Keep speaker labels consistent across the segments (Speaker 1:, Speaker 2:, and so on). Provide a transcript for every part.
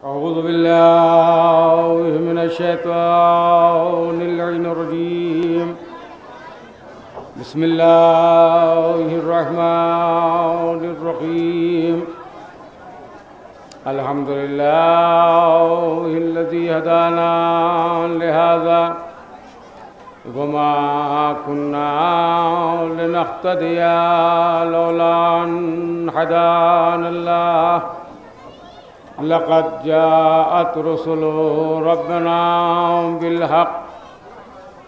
Speaker 1: अऊज़ु बिल्लाहि मिनश शैतानिर रजीम। बिस्मिल्लाहिर रहमानिर रहीम। अल्हम्दुलिल्लाहिल्लज़ी हदाना लिहाज़ा वमा कुन्ना लिनह्तदिया लौला अन हदानल्लाह। लक़द जाअत रुसुलु रब्बिना बिलहक़।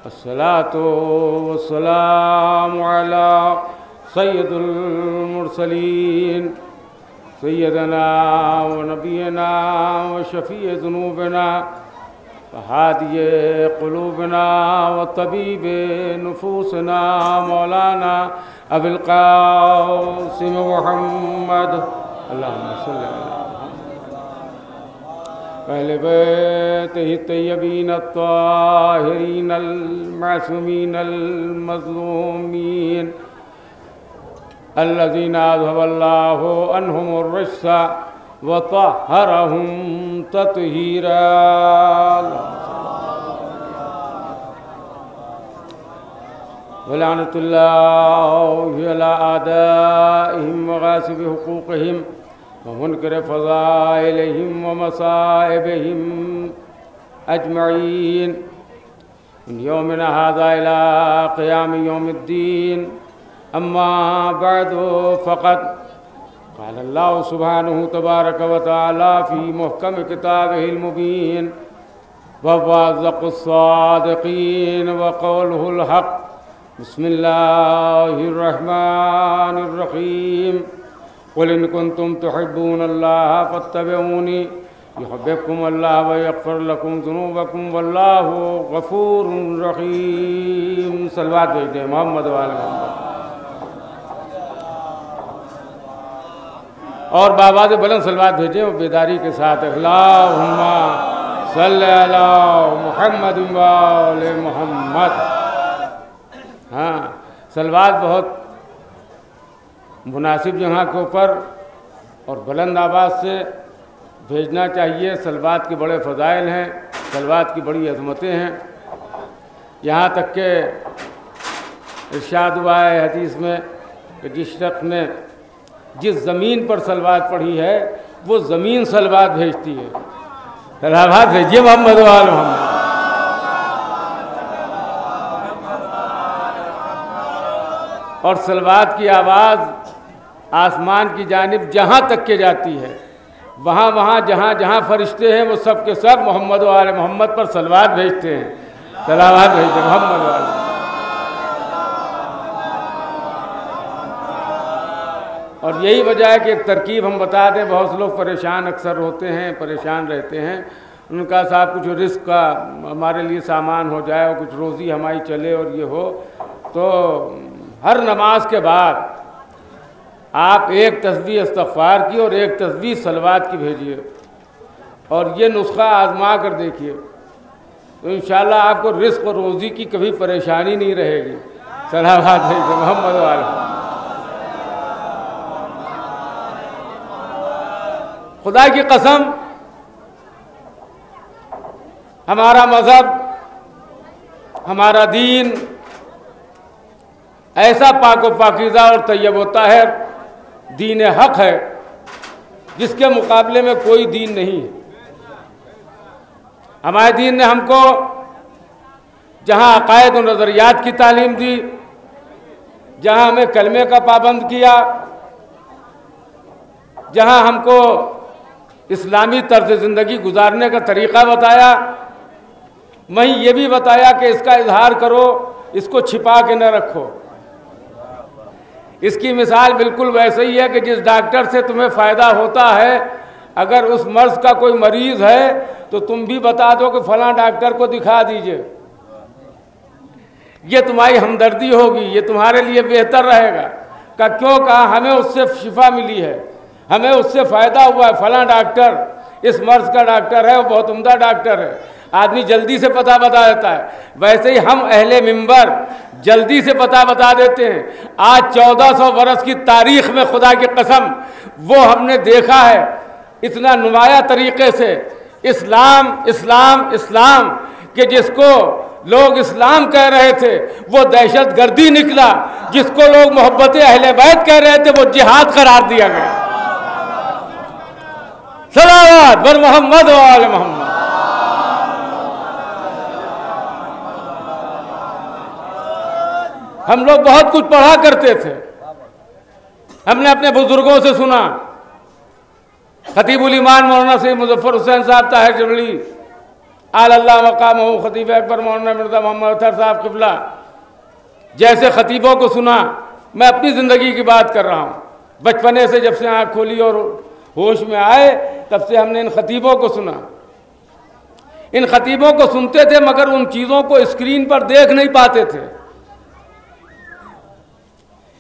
Speaker 1: अस्सलातु वस्सलामु अला सय्यिदिल मुरसलीन सय्यदना व नबियना व शफ़ीए ज़ुनूबिना व हादिए क़ुलूबिना व तबीबे नुफूसिना मौलाना अबुल क़ासिम मुहम्मद अल्लाहुम्मा सल्लि अला अहले बैतिही तय्यबीन अत्ताहिरीन अल-मासूमीन अल-मज़लूमीन अल्लज़ीना अज़हबल्लाहु अन्हुमुर रिज्स व तह्हरहुम तत्हीरा। वलानतुल्लाहि अला आदाइहिम व गासिबि हुकूक़िहिम व मुनकिर फ़ज़ाइलिहिम व मसाइबिहिम अजमईन मिन यौमिना हाज़ा इला क़ियाम यौमिद्दीन। अम्मा बअदु फ़क़द क़ाल अल्लाहु सुब्हानहु तबारक व तआला फ़ी मुहकम किताबिहिल मुबीन व वाज़क़ुस सादिक़ीन व क़ौलुहुल हक़। बिस्मिल्लाहिर रहमानिर रहीम। क़ुल इन कुन्तुम तुहिब्बूनल्लाह फ़त्तबिऊनी युहिब्बुकुमुल्लाह व यग़फ़िर लकुम ज़ुनूबकुम वल्लाहु गफ़ूरुर रहीम। सलवात भेज दें मोहम्मद वाले मोहम्मद। और बाबा से बुलंद सलवात भेजें वो बेदारी के साथ। अल्लाहुम्मा सल्लि अला मुहम्मद व आले मुहम्मद। हाँ, सलवात बहुत मुनासिब जगह के ऊपर और बुलंद आवाज़ से भेजना चाहिए। सलवात के बड़े फ़ज़ाइल हैं, सलवात की बड़ी अज़मतें हैं। यहाँ तक के इरशाद हुआ है हदीस में कि जिस शख्स ने जिस ज़मीन पर सलवात पढ़ी है वो ज़मीन सलवात भेजती है। सलवात भेजिए मोहम्मद वाले मोहम्मद। और सलवात की आवाज़ आसमान की जानिब जहाँ तक के जाती है, वहाँ वहाँ जहाँ जहाँ फरिश्ते हैं वो सब के सब मोहम्मद वाले मोहम्मद पर सलवात भेजते हैं। सलावत भेजते मोहम्मद वाले। और यही वजह है कि एक तरकीब हम बता दें। बहुत से लोग परेशान अक्सर होते हैं, परेशान रहते हैं। उनका साहब कुछ रिस्क का हमारे लिए सामान हो जाए और कुछ रोज़ी हमारी चले और ये हो, तो हर नमाज के बाद आप एक तस्बीह इस्तग़फ़ार की और एक तस्बीह सलवात की भेजिए और ये नुस्खा आज़मा कर देखिए, तो इंशाअल्लाह आपको रिस्क और रोज़ी की कभी परेशानी नहीं रहेगी। सलावत भेजिए मोहम्मद वाले। खुदा की कसम, हमारा मज़हब, हमारा दीन ऐसा पाको पाकीज़ा और तैयब होता है, दीन हक़ है, जिसके मुकाबले में कोई दीन नहीं है। हमारे दीन ने हमको जहाँ अक़ायद और नज़रियात की तालीम दी, जहाँ हमें कलमे का पाबंद किया, जहाँ हमको इस्लामी तर्ज़ ज़िंदगी गुजारने का तरीक़ा बताया, वहीं ये भी बताया कि इसका इजहार करो, इसको छिपा के न रखो। इसकी मिसाल बिल्कुल वैसे ही है कि जिस डॉक्टर से तुम्हें फ़ायदा होता है, अगर उस मर्ज़ का कोई मरीज़ है तो तुम भी बता दो कि फ़लाँ डॉक्टर को दिखा दीजिए, ये तुम्हारी हमदर्दी होगी, ये तुम्हारे लिए बेहतर रहेगा। का क्यों कहा? हमें उससे शिफा मिली है, हमें उससे फ़ायदा हुआ है। फ़लाँ डॉक्टर इस मर्ज़ का डॉक्टर है, वो बहुत उम्दा डॉक्टर है। आदमी जल्दी से पता बता देता है। वैसे ही हम अहले मिंबर जल्दी से पता बता देते हैं। आज 1400 बरस की तारीख़ में खुदा की कसम वो हमने देखा है इतना नुमाया तरीके से इस्लाम इस्लाम इस्लाम कि जिसको लोग इस्लाम कह रहे थे वो दहशत गर्दी निकला, जिसको लोग मोहब्बत अहले बैत कह रहे थे वो जिहाद करार दिया गया। सलावत बर मोहम्मद व आले मोहम्मद। हम लोग बहुत कुछ पढ़ा करते थे, हमने अपने बुजुर्गों से सुना। खतीबुल ईमान मौलाना सैयद मुजफ्फर हुसैन साहब ताहिर जबली अल्लाह मकाम हो, खतीब अकबर मौलाना मिर्ज़ा मोहम्मद अतर साहब किबला जैसे खतीबों को सुना। मैं अपनी ज़िंदगी की बात कर रहा हूँ, बचपने से जब से आँख खोली और होश में आए तब से हमने इन खतीबों को सुना। इन खतीबों को सुनते थे मगर उन चीज़ों को स्क्रीन पर देख नहीं पाते थे।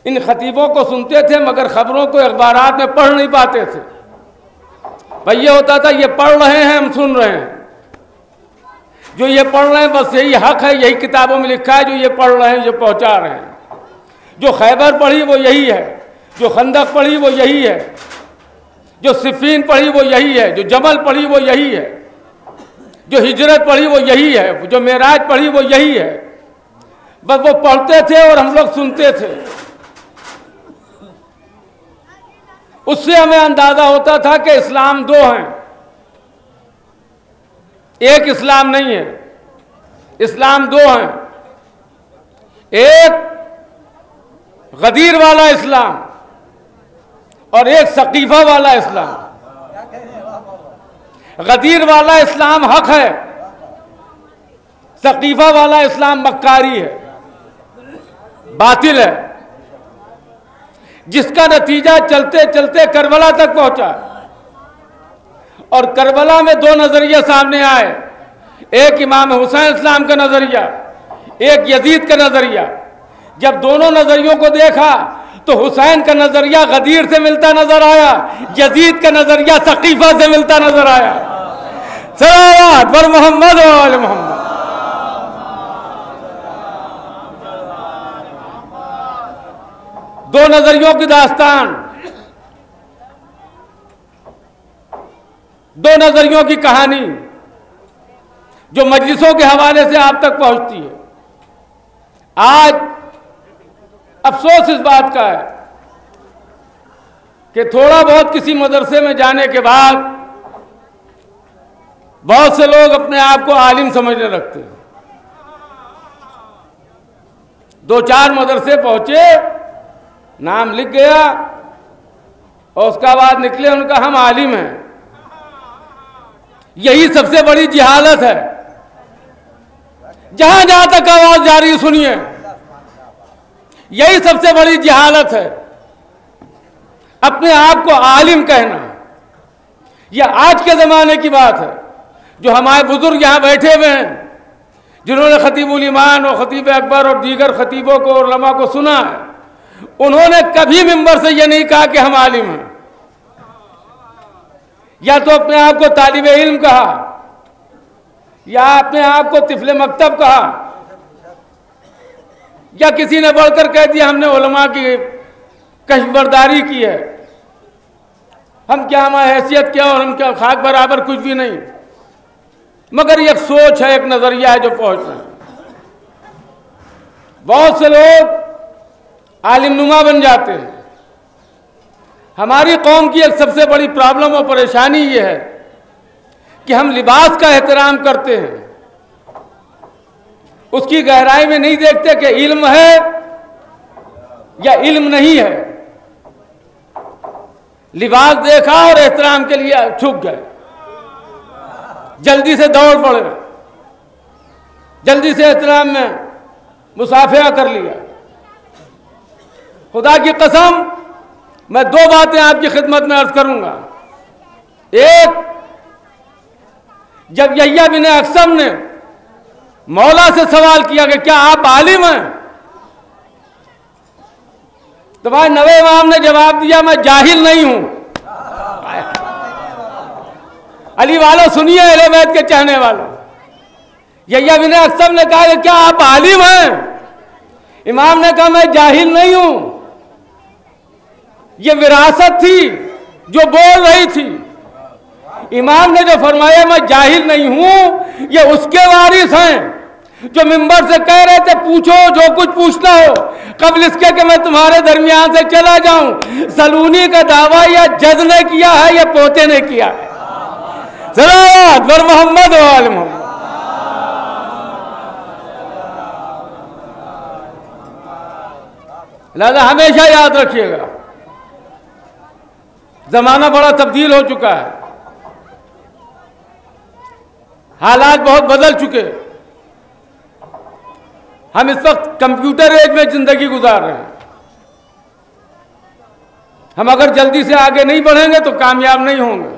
Speaker 1: इन खतीबों को सुनते थे मगर खबरों को अखबारात में पढ़ नहीं पाते थे। भाई ये होता था, ये पढ़ रहे हैं हम सुन रहे हैं, जो ये पढ़ रहे हैं बस यही हक है, यही किताबों में लिखा है, जो ये पढ़ रहे हैं ये पहुंचा रहे हैं। जो खैबर पढ़ी वो यही है, जो खंदक पढ़ी वो यही है, जो सिफ़ीन पढ़ी वो यही है, जो जमल पढ़ी वो यही है, जो हिजरत पढ़ी वो यही है, जो मेराज पढ़ी वो यही है। बस वो पढ़ते थे और हम लोग सुनते थे। उससे हमें अंदाजा होता था कि इस्लाम दो हैं, एक इस्लाम नहीं है, इस्लाम दो हैं। एक गदीर वाला इस्लाम और एक सकीफा वाला इस्लाम। गदीर वाला इस्लाम हक है, सकीफा वाला इस्लाम मक्कारी है, बातिल है, जिसका नतीजा चलते चलते करबला तक पहुंचा। और करबला में दो नजरिए सामने आए, एक इमाम हुसैन इस्लाम का नजरिया, एक यजीद का नजरिया। जब दोनों नजरियों को देखा तो हुसैन का नजरिया गदीर से मिलता नजर आया, यजीद का नजरिया सकीफा से मिलता नजर आया। सलावत बर मोहम्मद व आले मोहम्मद। दो नजरियों की दास्तान, दो नजरियों की कहानी जो मजलिसों के हवाले से आप तक पहुंचती है। आज अफसोस इस बात का है कि थोड़ा बहुत किसी मदरसे में जाने के बाद बहुत से लोग अपने आप को आलिम समझने लगते हैं। दो चार मदरसे पहुंचे, नाम लिख गया और उसका बाद निकले उनका हम आलिम हैं। यही सबसे बड़ी जिहालत है। जहां जहां तक आवाज जा रही सुनिए, यही सबसे बड़ी जिहालत है। अपने आप को आलिम कहना, यह आज के ज़माने की बात है। जो हमारे बुजुर्ग यहाँ बैठे हुए हैं, जिन्होंने खतीबुल ईमान और खतीब अकबर और दीगर खतीबों को और उलमा को सुना है, उन्होंने कभी मिंबर से यह नहीं कहा कि हम आलिम हैं। या तो अपने आप को तालिबे इल्म कहा, या अपने आप को तिफले मकतब कहा, या किसी ने बढ़कर कह दिया हमने उलमा की कश्फबरदारी की है। हम क्या, हमारी हैसियत क्या और हम क्या, खाक बराबर कुछ भी नहीं। मगर एक सोच है, एक नजरिया है जो पहुंच रहे हैं। बहुत से लोग आलिमनुमा बन जाते हैं। हमारी कौम की एक सबसे बड़ी प्रॉब्लम और परेशानी ये है कि हम लिबास का एहतराम करते हैं, उसकी गहराई में नहीं देखते कि इल्म है या इल्म नहीं है। लिबास देखा और एहतराम के लिए झुक गए, जल्दी से दौड़ पड़े, जल्दी से एहतराम में मुसाफिया कर लिया। खुदा की कसम, मैं दो बातें आपकी खिदमत में अर्ज करूंगा। एक, जब यह्या बिन अक्सम ने मौला से सवाल किया कि क्या आप आलिम हैं, तो भाई नवे इमाम ने जवाब दिया मैं जाहिल नहीं हूं। अली वालों सुनिए, अहले बैत के चाहने वालों, यह्या बिन अक्सम ने कहा कि क्या आप आलिम हैं? इमाम ने कहा मैं जाहिल नहीं हूं। ये विरासत थी जो बोल रही थी। इमाम ने जो फरमाया मैं जाहिल नहीं हूं, ये उसके वारिस हैं जो मिंबर से कह रहे थे पूछो जो कुछ पूछना हो, कबल इसके कि मैं तुम्हारे दरमियान से चला जाऊं। सलूनी का दावा या जज ने किया है या पोते ने किया है। सलावत बर मोहम्मद व आल मोहम्मद। लिहाजा हमेशा याद रखिएगा, जमाना बड़ा तब्दील हो चुका है, हालात बहुत बदल चुके। हम इस वक्त कंप्यूटर एज में जिंदगी गुजार रहे हैं। हम अगर जल्दी से आगे नहीं बढ़ेंगे तो कामयाब नहीं होंगे।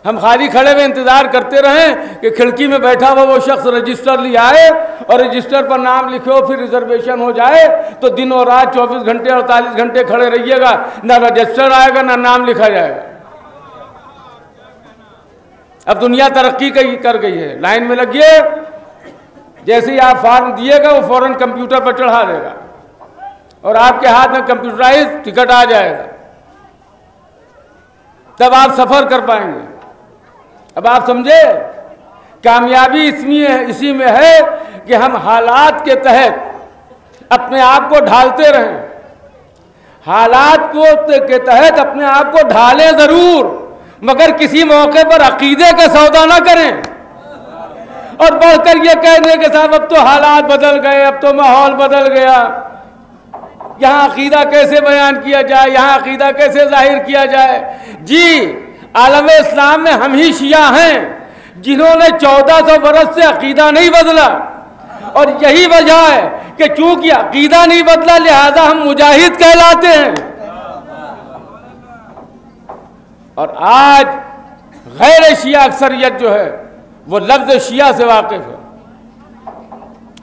Speaker 1: हम खाली खड़े हुए इंतजार करते रहें कि खिड़की में बैठा हुआ वो शख्स रजिस्टर ले आए और रजिस्टर पर नाम लिखो, फिर रिजर्वेशन हो जाए तो दिन और रात 24 घंटे 48 घंटे खड़े रहिएगा, ना रजिस्टर आएगा ना नाम लिखा जाएगा। अब दुनिया तरक्की कर गई है, लाइन में लगिए, जैसे ही आप फॉर्म दिएगा वो फौरन कंप्यूटर पर चढ़ा देगा और आपके हाथ में कंप्यूटराइज टिकट आ जाएगा, तब आप सफर कर पाएंगे। अब आप समझे, कामयाबी इसी में है कि हम हालात के तहत अपने आप को ढालते रहें, हालात के तहत अपने आप को ढालें जरूर, मगर किसी मौके पर अकीदे का सौदा ना करें और बढ़कर ये कहने के साथ अब तो हालात बदल गए, अब तो माहौल बदल गया, यहाँ अकीदा कैसे बयान किया जाए, यहाँ अकीदा कैसे जाहिर किया जाए। जी, आलम इस्लाम में हम ही शिया हैं जिन्होंने 1400 बरस से अकीदा नहीं बदला, और यही वजह है कि चूंकि अकीदा नहीं बदला लिहाजा हम मुजाहिद कहलाते हैं। और आज गैर शिया अक्सरियत जो है वो लफ्ज शिया से वाकिफ है।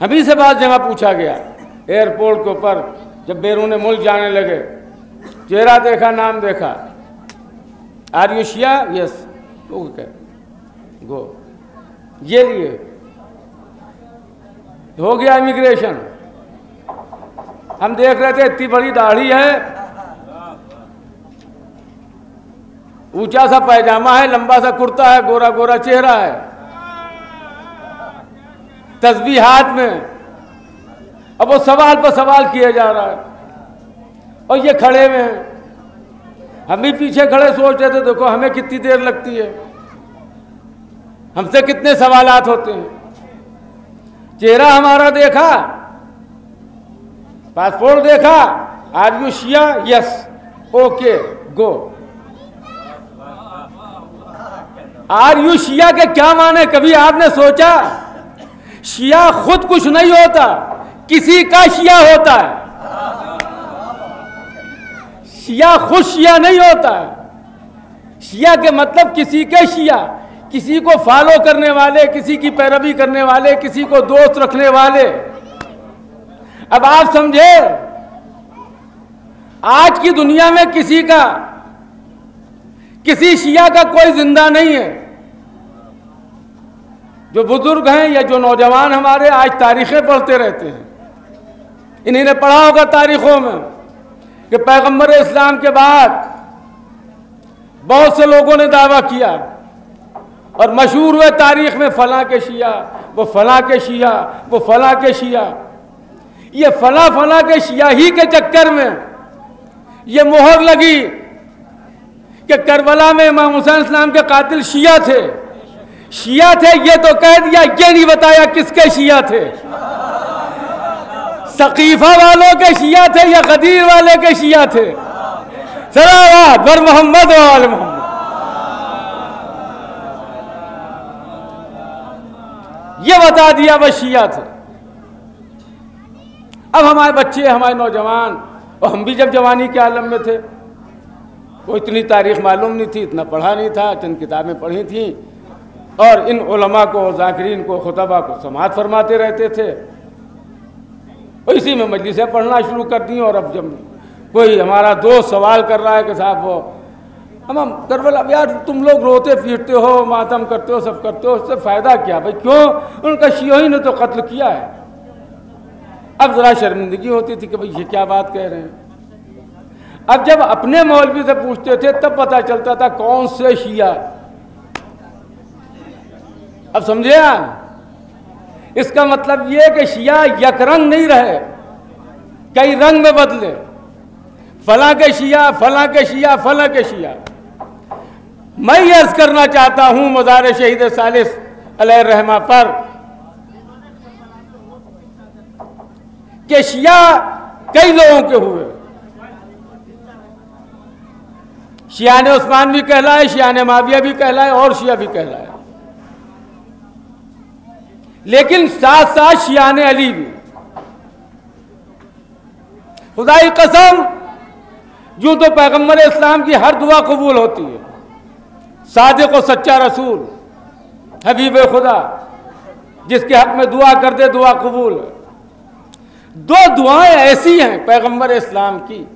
Speaker 1: हमी से बात जगह पूछा गया एयरपोर्ट के ऊपर, जब बैरून मुल्क जाने लगे, चेहरा देखा, नाम देखा, are you Shia? Yes, okay, go, ये लिए हो गया इमिग्रेशन। हम देख रहे थे इतनी बड़ी दाढ़ी है, ऊंचा सा पैजामा है, लंबा सा कुर्ता है, गोरा गोरा चेहरा है, तस्बीह हाथ में। अब वो सवाल पर सवाल किए जा रहा है और ये खड़े में हैं। हम भी पीछे खड़े सोच रहे थे देखो हमें कितनी देर लगती है, हमसे कितने सवालात होते हैं। चेहरा हमारा देखा, पासपोर्ट देखा, are you Shia? Yes, okay, go. Are you Shia के क्या माने कभी आपने सोचा? शिया खुद कुछ नहीं होता, किसी का शिया होता है। शिया खुद शिया नहीं होता है। शिया के मतलब किसी के शिया, किसी को फॉलो करने वाले, किसी की पैरवी करने वाले, किसी को दोस्त रखने वाले। अब आप समझे, आज की दुनिया में किसी शिया का कोई जिंदा नहीं है। जो बुजुर्ग हैं या जो नौजवान हमारे आज तारीखें पढ़ते रहते हैं, इन्हीं ने पढ़ा होगा तारीखों में कि पैगंबर इस्लाम के बाद बहुत से लोगों ने दावा किया और मशहूर हुए तारीख में फलां के शिया, वो फलां के शिया, वो फलां के शिया। ये फलां के शिया ही के चक्कर में ये मोहर लगी कि करबला में इमाम हुसैन इस्लाम के कातिल शिया थे। शिया थे ये तो कह दिया, ये नहीं बताया किसके शिया थे। सकीफा वालों के शिया थे या गदीर वाले के शिया थे? सलावत बर मोहम्मद व आल मोहम्मद। ये बता दिया वह शिया थे। अब हमारे बच्चे, हमारे नौजवान, और हम भी जब जवानी के आलम में थे, वो इतनी तारीख मालूम नहीं थी, इतना पढ़ा नहीं था, चंद किताबें पढ़ी थी और इन उलमा को, जाकिरीन को, खुतबा को समाअत फरमाते रहते थे। और इसी में मजलिसें पढ़ना शुरू कर दी। और अब जब कोई हमारा दोस्त सवाल कर रहा है कि साहब वो हम करबला, यार तुम लोग रोते पीटते हो, मातम करते हो, सब करते हो, उससे फ़ायदा क्या भाई? क्यों? उनका शियोही ने तो कत्ल किया है। अब ज़रा शर्मिंदगी होती थी कि भाई ये क्या बात कह रहे हैं। अब जब अपने मौलवी से पूछते थे तब पता चलता था कौन से शिया। अब समझे आप? इसका मतलब ये कि शिया यकरंग नहीं रहे, कई रंग में बदले। फला के शिया, फला के शिया, फला के शिया। मैं ये अर्ज करना चाहता हूं मज़ार शहीद सालिस अलैहि रहमा पर कि शिया कई लोगों के हुए। शियाने उस्मान भी कहलाए, शियाने माविया भी कहलाए और शिया भी कहलाए, लेकिन साथ साथ शियाने अली भी। खुदाई कसम, यूं तो पैगंबर इस्लाम की हर दुआ कबूल होती है। सादिक और सच्चा रसूल हबीब खुदा जिसके हक में दुआ कर दे दुआ कबूल है। दो दुआएं ऐसी हैं पैगंबर इस्लाम की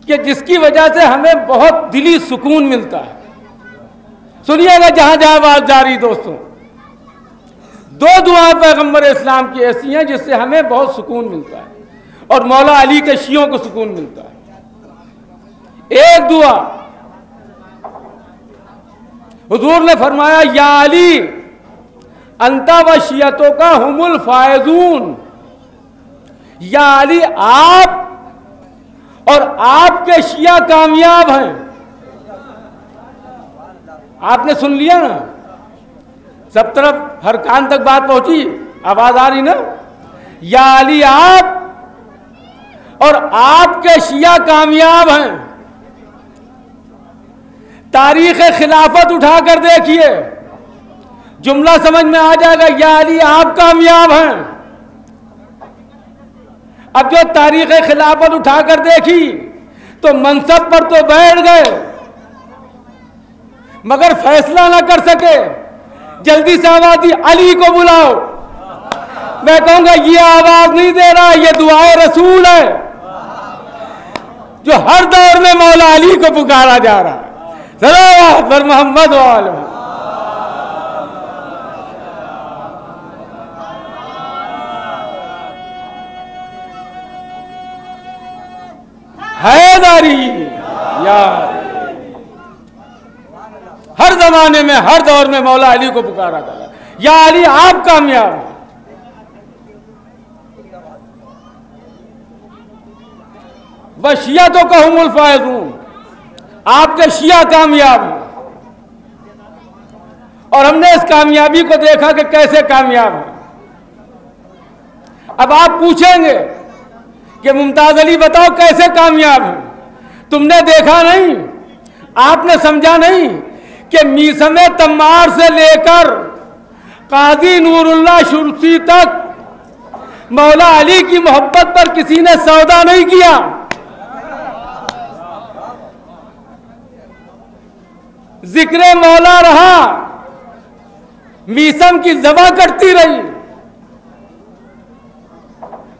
Speaker 1: कि जिसकी वजह से हमें बहुत दिली सुकून मिलता है। सुनिएगा जहां जहां बात जारी दोस्तों, दो दुआएं पैगंबर इस्लाम की ऐसी हैं जिससे हमें बहुत सुकून मिलता है और मौला अली के शियों को सुकून मिलता है। एक दुआ हुजूर ने फरमाया, या अली अंता व शियतों का हुमुल फायजून। या अली आप और आपके शिया कामयाब हैं। आपने सुन लिया ना, सब तरफ हर कान तक बात पहुंची, आवाज आ रही ना? या अली आप और आपके शिया कामयाब हैं। तारीख खिलाफत उठाकर देखिए, जुमला समझ में आ जाएगा। या अली आप कामयाब हैं। अब जो तारीख खिलाफत उठाकर देखी तो मनसब पर तो बैठ गए मगर फैसला ना कर सके। जल्दी से आवाज दी, अली को बुलाओ। मैं कहूंगा ये आवाज नहीं दे रहा, ये दुआए रसूल है जो हर दौर में मौला अली को पुकारा जा रहा है। सलावत पर मोहम्मद वाले हैदारी यार, हर जमाने में हर दौर में मौला अली को पुकारा गया। या अली आप कामयाब हैं। वह शियतों का हुमुल फायजून, आपके शिया कामयाब हैं। और हमने इस कामयाबी को देखा कि कैसे कामयाब है। अब आप पूछेंगे कि मुमताज अली बताओ कैसे कामयाब है? तुमने देखा नहीं, आपने समझा नहीं कि मीसम तम्मार से लेकर काजी नूरुल्लाह शुर्सी तक मौला अली की मोहब्बत पर किसी ने सौदा नहीं किया। जिक्र मौला रहा, मीसम की ज़बा कटती रही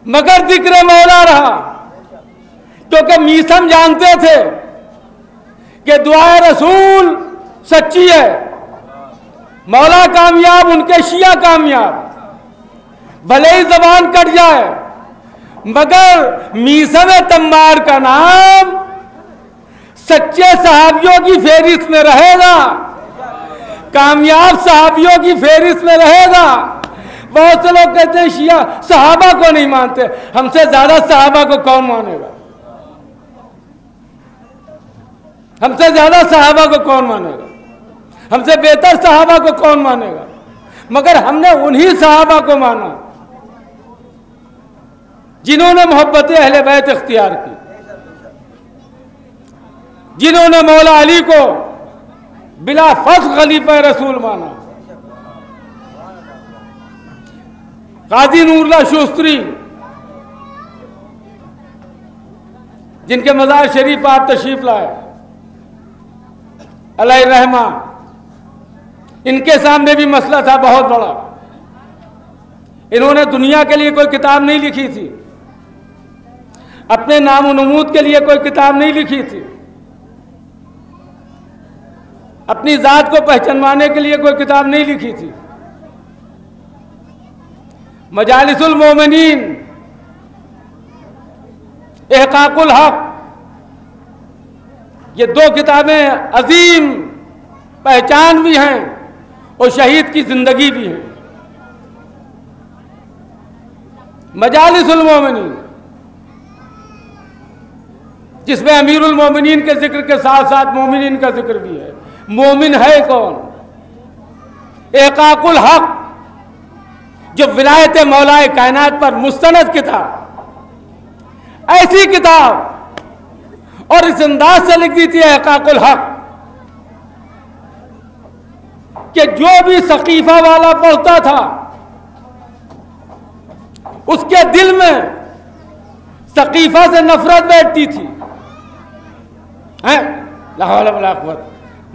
Speaker 1: मगर जिक्र मौला रहा, क्योंकि मीसम जानते थे कि दुआए रसूल सच्ची है। मौला कामयाब, उनके शिया कामयाब। भले ही जबान कट जाए मगर मीसम तम्मार का नाम सच्चे सहाबियों की फेरिस्त में रहेगा, कामयाब सहाबियों की फेरिस्त में रहेगा। बहुत से लोग कहते हैं शिया सहाबा को नहीं मानते। हमसे ज्यादा सहाबा को कौन मानेगा? हमसे ज्यादा सहाबा को कौन मानेगा? हमसे बेहतर सहाबा को कौन मानेगा? मगर हमने उन्हीं सहाबा को माना जिन्होंने मोहब्बत अहले बैत इख्तियार की, जिन्होंने मौला अली को बिला फस्ख खलीफा रसूल माना। काजी नूरुल्लाह शुस्त्री जिनके मज़ार शरीफ आप तशरीफ लाए अलैहि रहमा, इनके सामने भी मसला था बहुत बड़ा। इन्होंने दुनिया के लिए कोई किताब नहीं लिखी थी, अपने नाम व नमूद के लिए कोई किताब नहीं लिखी थी, अपनी जात को पहचानवाने के लिए कोई किताब नहीं लिखी थी। मजालिसुल मोमिनीन, इहकाकुल हक, ये दो किताबें अजीम पहचान भी हैं और शहीद की जिंदगी भी है। मजालिसुल मोमिनीन, जिसमें अमीरुल मोमिनीन के जिक्र के साथ साथ मोमिनीन का जिक्र भी है। मोमिन है कौन? इहकाकुल हक, जो विलायत मौलाए कायनात पर मुस्तनद किताब, ऐसी किताब और इस अंदाज से लिख दी थी इहकाकुल हक कि जो भी सकीफा वाला पढ़ता था उसके दिल में सकीफा से नफरत बैठती थी। ला हौला वला कुव्वत,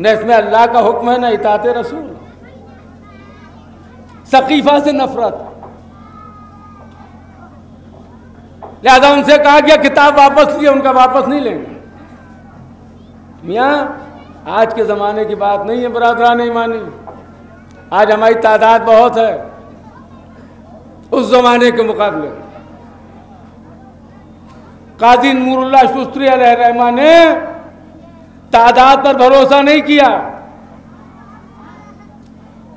Speaker 1: न इसमें अल्लाह का हुक्म है न इताअत रसूल। सकीफा से नफरत। लिहाजा उनसे कहा गया किताब वापस लिए, उनका वापस नहीं लेंगे। मियाँ आज के ज़माने की बात नहीं है बरादरान ईमानी, आज हमारी तादाद बहुत है उस ज़माने के मुकाबले। काजी नूरुल्लाह शुस्त्री अलैहिर्रहमा ने तादाद पर भरोसा नहीं किया।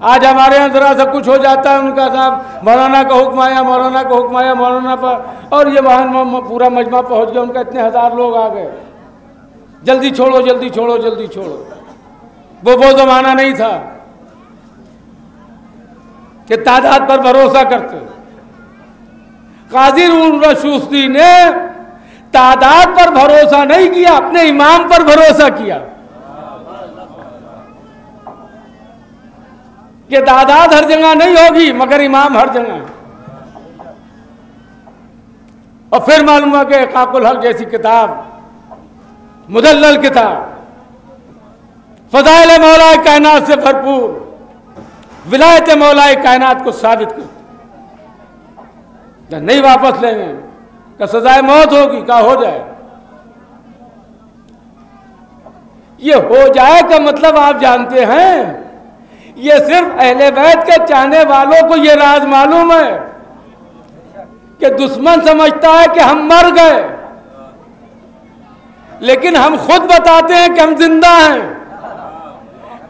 Speaker 1: आज हमारे यहाँ जरा सा कुछ हो जाता है, उनका साहब मौलाना का हुक्म आया, मौलाना का हुक्म आया, मौलाना पर, और ये वहाँ पूरा मजमा पहुँच गया, उनका इतने हजार लोग आ गए, जल्दी छोड़ो जल्दी छोड़ो जल्दी छोड़ो। वो ज़माना नहीं था कि तादाद पर भरोसा करते। काजी नूरुल्लाह शुस्त्री ने तादाद पर भरोसा नहीं किया, अपने इमाम पर भरोसा किया कि तादाद हर जगह नहीं होगी मगर इमाम हर जगह। और फिर मालूम हुआ कि इहकाकुल हक जैसी किताब, मुदल्लल किताब, फज़ाइल मौलाए कायनात से भरपूर, विलायत मौलाए कायनात को साबित करती। नहीं वापस लेंगे का सजाए मौत होगी, का हो जाए। ये हो जाए का मतलब आप जानते हैं, ये सिर्फ अहले बैत के चाहने वालों को ये राज मालूम है कि दुश्मन समझता है कि हम मर गए, लेकिन हम खुद बताते हैं कि हम जिंदा हैं।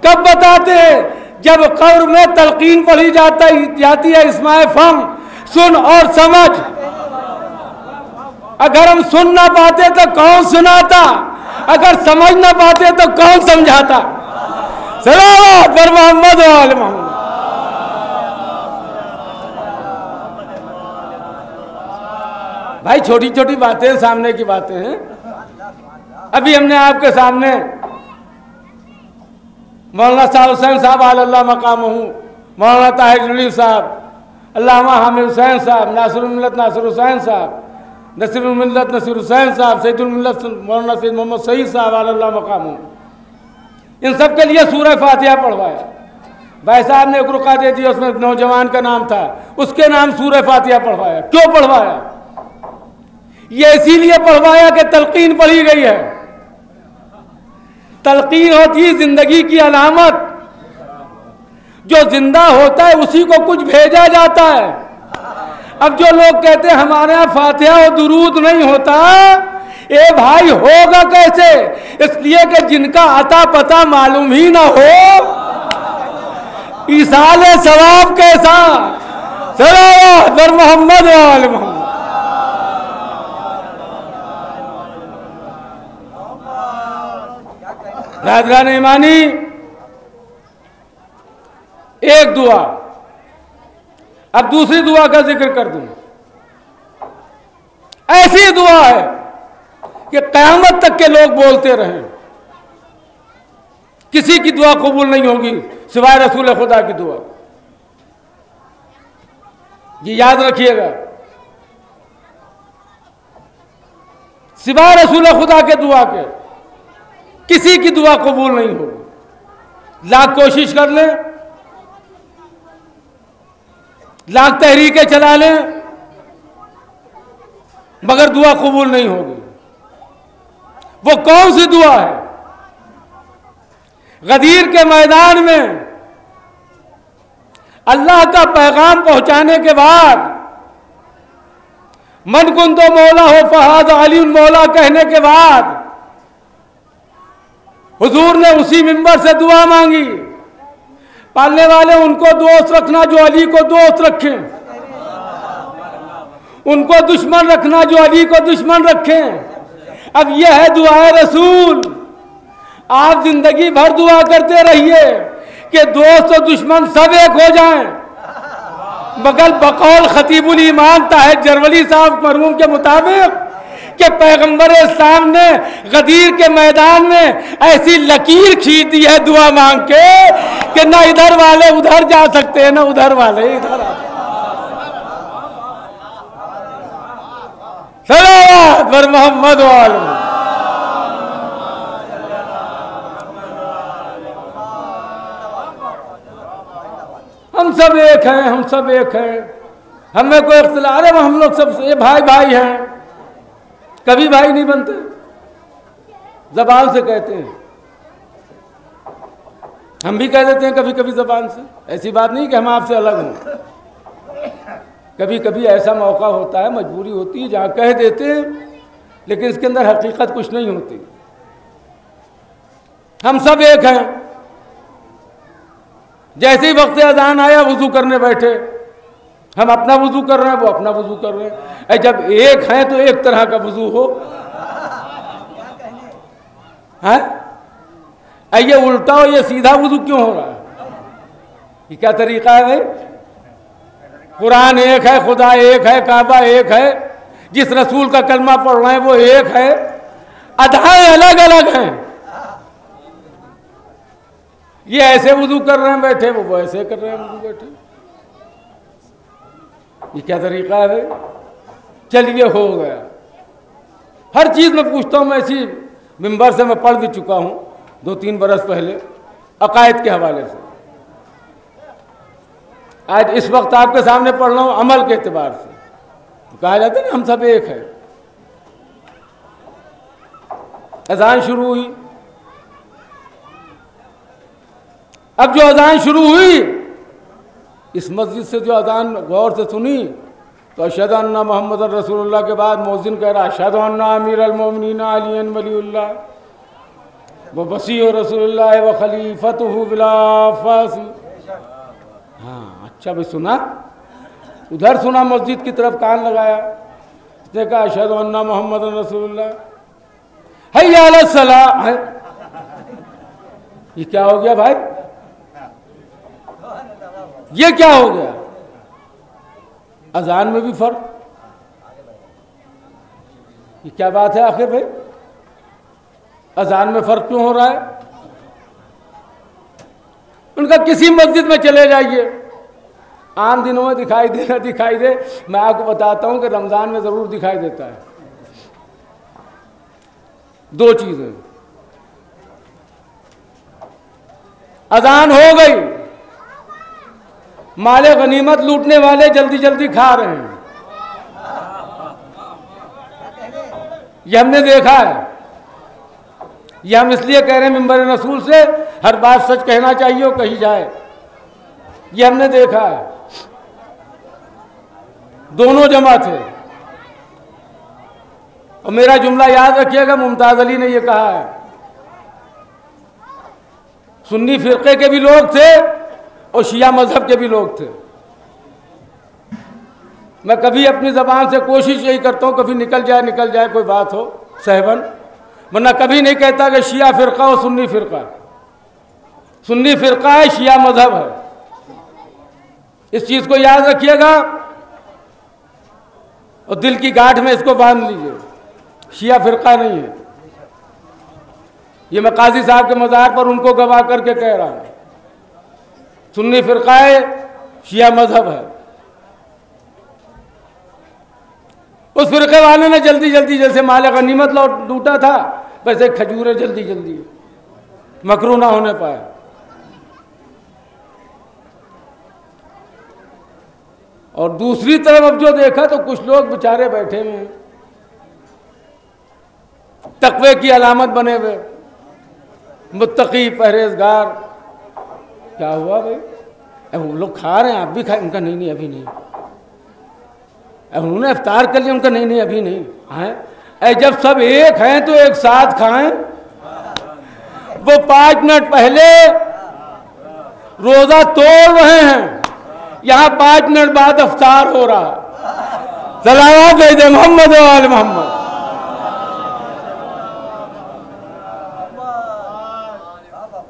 Speaker 1: कब बताते हैं? जब कब्र में तलकीन पढ़ी जाती है इस्माए फम, सुन और समझ। अगर हम सुन ना पाते तो कौन सुनाता, अगर समझ ना पाते तो कौन समझाता। सलावत पर मोहम्मद व आले मोहम्मद। भाई छोटी छोटी बातें सामने की बातें हैं। अभी हमने आपके सामने मौलाना साहब हुसैन साहब अल्लाह मकामहू, मौलाना ताहिर जलील साहब, अल्लामा हामिद हुसैन साहब, नासिरुल मिल्लत नासिर हुसैन साहब, नसीरुल मिल्लत नसीर हुसैन साहब, सैयदुल मिल्लत मौलाना सैयद मोहम्मद सईद साहब अल्लाह मकामहू, इन सब के लिए सूरह फातिहा पढ़वाया। भाई साहब ने एक रुका दे दिया, उसमें नौजवान का नाम था, उसके नाम सूरह फातिहा पढ़वाया। क्यों पढ़वाया? ये इसीलिए पढ़वाया कि तलकीन पढ़ी गई है। तलकीन होती है जिंदगी की अलामत। जो जिंदा होता है उसी को कुछ भेजा जाता है। अब जो लोग कहते हैं हमारे यहाँ फातिहा और दुरूद नहीं होता, ए भाई होगा कैसे? इसलिए कि जिनका अता पता मालूम ही ना हो, ईसाले सवाब कैसा। सलावत पर मोहम्मद व आले मोहम्मद। राजगान ईमानी, एक दुआ। अब दूसरी दुआ का जिक्र कर दूं। ऐसी दुआ है कि कयामत तक के लोग बोलते रहें। किसी की दुआ कबूल नहीं होगी सिवाय रसूल खुदा की दुआ। ये याद रखिएगा, सिवाय रसूल खुदा के दुआ के किसी की दुआ कबूल नहीं होगी। लाख कोशिश कर लें, लाख तहरीकें चला लें, मगर दुआ कबूल नहीं होगी। वो कौन सी दुआ है? गदीर के मैदान में अल्लाह का पैगाम पहुंचाने के बाद मन कुन तो मौला हो फहाद अली मौला कहने के बाद हुजूर ने उसी मिंबर से दुआ मांगी, पालने वाले उनको दोस्त रखना जो अली को दोस्त रखें, उनको दुश्मन रखना जो अली को दुश्मन रखें। अब यह है दुआए रसूल। आप जिंदगी भर दुआ करते रहिए कि दोस्त और दुश्मन सब एक हो जाएं, मगर बकौल खतीबुल ईमान ताहिर जरवली साहब मरहूम के मुताबिक कि पैगंबर इस्लाम ने गदीर के मैदान में ऐसी लकीर खींच दी है दुआ मांग के कि ना इधर वाले उधर जा सकते हैं ना उधर वाले इधर आ। सलावत पर मोहम्मद वाले। हम सब एक हैं, हम सब एक हैं, हमें कोई इख्तिलाफ। अरे हम लोग सब ये भाई भाई हैं, कभी भाई नहीं बनते, जबान से कहते हैं। हम भी कह देते हैं कभी कभी जबान से, ऐसी बात नहीं कि हम आपसे अलग हों। कभी कभी ऐसा मौका होता है, मजबूरी होती है जहाँ कह देते हैं, लेकिन इसके अंदर हकीकत कुछ नहीं होती। हम सब एक हैं। जैसे ही वक्त अजान आया वुजू करने बैठे, हम अपना वुजू कर रहे हैं, वो अपना वुजू कर रहे हैं। जब एक हैं तो एक तरह का वुजू हो। है ये उल्टा हो, ये सीधा वुजू क्यों हो रहा है? ये क्या तरीका है भाई? कुरान एक है, खुदा एक है, काबा एक है, जिस रसूल का कलमा पढ़ रहे हैं वो एक है, अदाएं अलग अलग हैं। ये ऐसे वुजू कर रहे हैं बैठे, वो ऐसे कर रहे हैं वुजू बैठे। ये क्या तरीका है भाई? चलिए हो गया। हर चीज में पूछता हूं मैं, ऐसी मिंबर से मैं पढ़ भी चुका हूं 2-3 बरस पहले अकायद के हवाले से। आज इस वक्त आपके सामने पढ़ रहा हूं अमल के एतबार से। तो कहा जाता है ना हम सब एक है। अजान शुरू हुई, अब जो अजान शुरू हुई, इस मस्जिद से जो अजान गौर से सुनी तो अशहदु अन्ना मुहम्मदन रसूलुल्लाह के बाद मौज़िन कह रहा अशहदु अन्ना अमीरुल मोमिनीन अली वलीउल्लाह व वसीउ रसूलुल्लाह व खलीफतुहु बिला फासिल। हाँ अच्छा भाई, सुना, उधर सुना, मस्जिद की तरफ कान लगाया, उसने कहा अशहदु अन्ना मुहम्मदन रसूलुल्लाह हय्या अलस सलाह। ये क्या हो गया भाई? ये क्या हो गया? अजान में भी फर्क। ये क्या बात है आखिर भाई? अजान में फर्क क्यों हो रहा है? उनका किसी मस्जिद में चले जाइए, आम दिनों में दिखाई दे ना दिखाई दे, मैं आपको बताता हूं कि रमजान में जरूर दिखाई देता है। 2 चीजें, अजान हो गई, माले गनीमत लूटने वाले जल्दी जल्दी खा रहे हैं, ये हमने देखा है। ये हम इसलिए कह रहे हैं मिंबर रसूल से हर बात सच कहना चाहिए और कही जाए, ये हमने देखा है। दोनों जमा थे। और मेरा जुमला याद रखिएगा, मुमताज अली ने यह कहा है, सुन्नी फिरके के भी लोग थे और शिया मजहब के भी लोग थे। मैं कभी अपनी जबान से कोशिश यही करता हूं कभी निकल जाए कोई बात हो सहवन, वरना कभी नहीं कहता कि शिया फिरका और सुन्नी फिरका। सुन्नी फिरका है, शिया मजहब है। इस चीज को याद रखिएगा और दिल की गांठ में इसको बांध लीजिए, शिया फिरका नहीं है। ये मैं काजी साहब के मज़ार पर उनको गवाह करके कह रहा हूं। सुन्नी फिरका है, शिया मजहब है। उस फिरके वाले ने जल्दी जल्दी जैसे माले गनीमत लूटा था, वैसे खजूरें जल्दी जल्दी मकरू ना होने पाए। और दूसरी तरफ अब जो देखा तो कुछ लोग बेचारे बैठे हुए हैं, तकवे की अलामत बने हुए, मुत्तकी परहेजगार। क्या हुआ भाई? वो लोग खा रहे हैं, आप भी खाए? उनका नहीं अभी नहीं। उन्होंने इफ्तार कर लिया, उनका नहीं अभी नहीं है। जब सब एक हैं तो एक साथ खाएं। वो 5 मिनट पहले रोजा तोड़ रहे हैं, यहां 5 मिनट बाद इफ्तार हो रहा है। सलावत भेज दे मोहम्मद व आले मोहम्मद।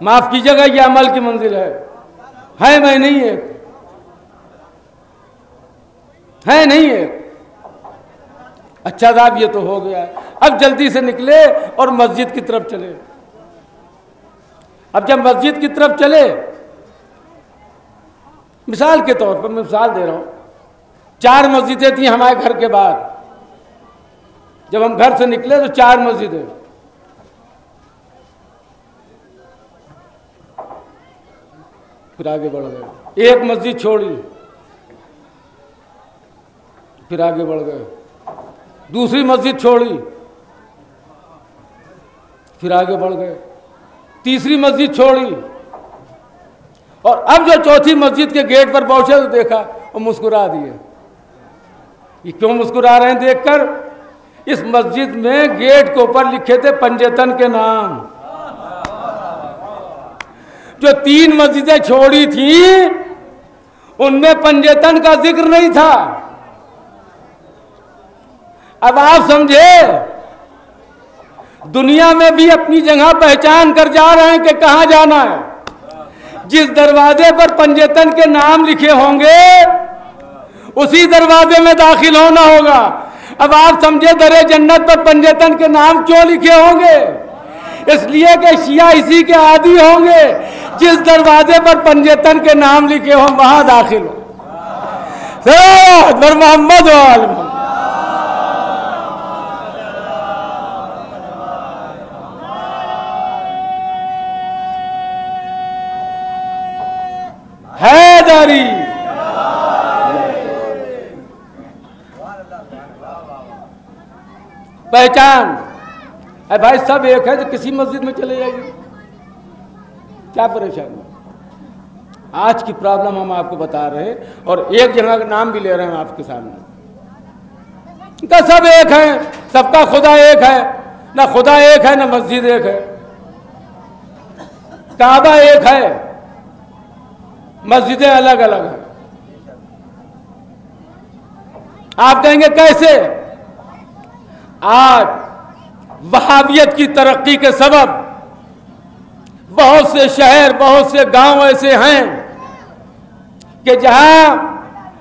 Speaker 1: माफ कीजिएगा, ये अमल की मंजिल है मैं नहीं है नहीं है। अच्छा साहब, ये तो हो गया, अब जल्दी से निकले और मस्जिद की तरफ चले। अब जब मस्जिद की तरफ चले, मिसाल के तौर पर मैं मिसाल दे रहा हूं, 4 मस्जिदें थी हमारे घर के बाहर। जब हम घर से निकले तो 4 मस्जिदें। फिर आगे बढ़ गए, एक मस्जिद छोड़ी, फिर आगे बढ़ गए, दूसरी मस्जिद छोड़ी, फिर आगे बढ़ गए, तीसरी मस्जिद छोड़ी, और अब जो चौथी मस्जिद के गेट पर पहुंचे तो देखा और मुस्कुरा दिए। ये क्यों मुस्कुरा रहे हैं देखकर? इस मस्जिद में गेट के ऊपर लिखे थे पंजेतन के नाम। जो 3 मस्जिदें छोड़ी थी उनमें पंजेतन का जिक्र नहीं था। अब आप समझे, दुनिया में भी अपनी जगह पहचान कर जा रहे हैं कि कहां जाना है। जिस दरवाजे पर पंजेतन के नाम लिखे होंगे उसी दरवाजे में दाखिल होना होगा। अब आप समझे दरे जन्नत पर पंजेतन के नाम क्यों लिखे होंगे? इसलिए कि शिया इसी के आदी होंगे, जिस दरवाजे पर पंजेतन के नाम लिखे हों वहां दाखिल हो। मोहम्मद हैदरी। पहचान है भाई, सब एक है, तो किसी मस्जिद में चले जाइए, क्या परेशानी? आज की प्रॉब्लम हम आपको बता रहे हैं और एक जगह का नाम भी ले रहे हैं आपके सामने। तो सब एक है, सबका खुदा एक है, ना खुदा एक है ना मस्जिद एक है। काबा एक है, मस्जिदें अलग अलग हैं। आप कहेंगे कैसे? आज वहाबियत की तरक्की के सबब बहुत से शहर, बहुत से गांव ऐसे हैं कि जहां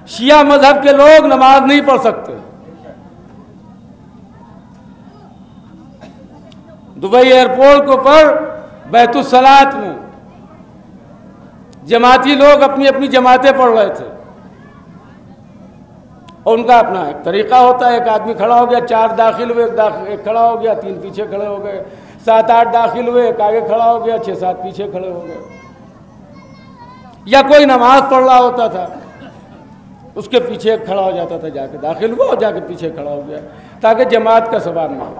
Speaker 1: शिया मजहब के लोग नमाज नहीं पढ़ सकते। दुबई एयरपोर्ट के ऊपर बैतुस्सलात में जमाती लोग अपनी अपनी जमातें पढ़ रहे थे और उनका अपना एक तरीका होता है। एक आदमी खड़ा हो गया, 4 दाखिल हुए, एक खड़ा हो गया, 3 पीछे खड़े हो गए, 7-8 दाखिल हुए, एक आगे खड़ा हो गया, 6-7 पीछे खड़े हो गए। या कोई नमाज पढ़ रहा होता था, उसके पीछे खड़ा हो जाता था, जाके दाखिल हुआ और जाके पीछे खड़ा हो गया, ताकि जमात का सवाब ना हो।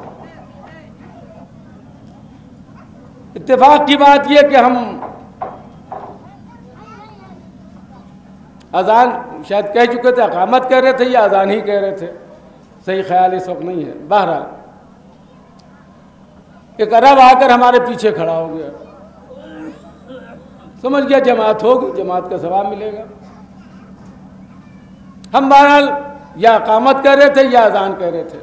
Speaker 1: इत्तेफाक की बात यह कि हम अजान शायद कह चुके थे, अकामत कह रहे थे या अजान ही कह रहे थे, सही ख्याल इस वक्त नहीं है। बहरहाल एक अरब आकर हमारे पीछे खड़ा हो गया, समझ गया जमात होगी, जमात का सवाब मिलेगा। हम बहरहाल या अकामत कह रहे थे या अजान कह रहे थे,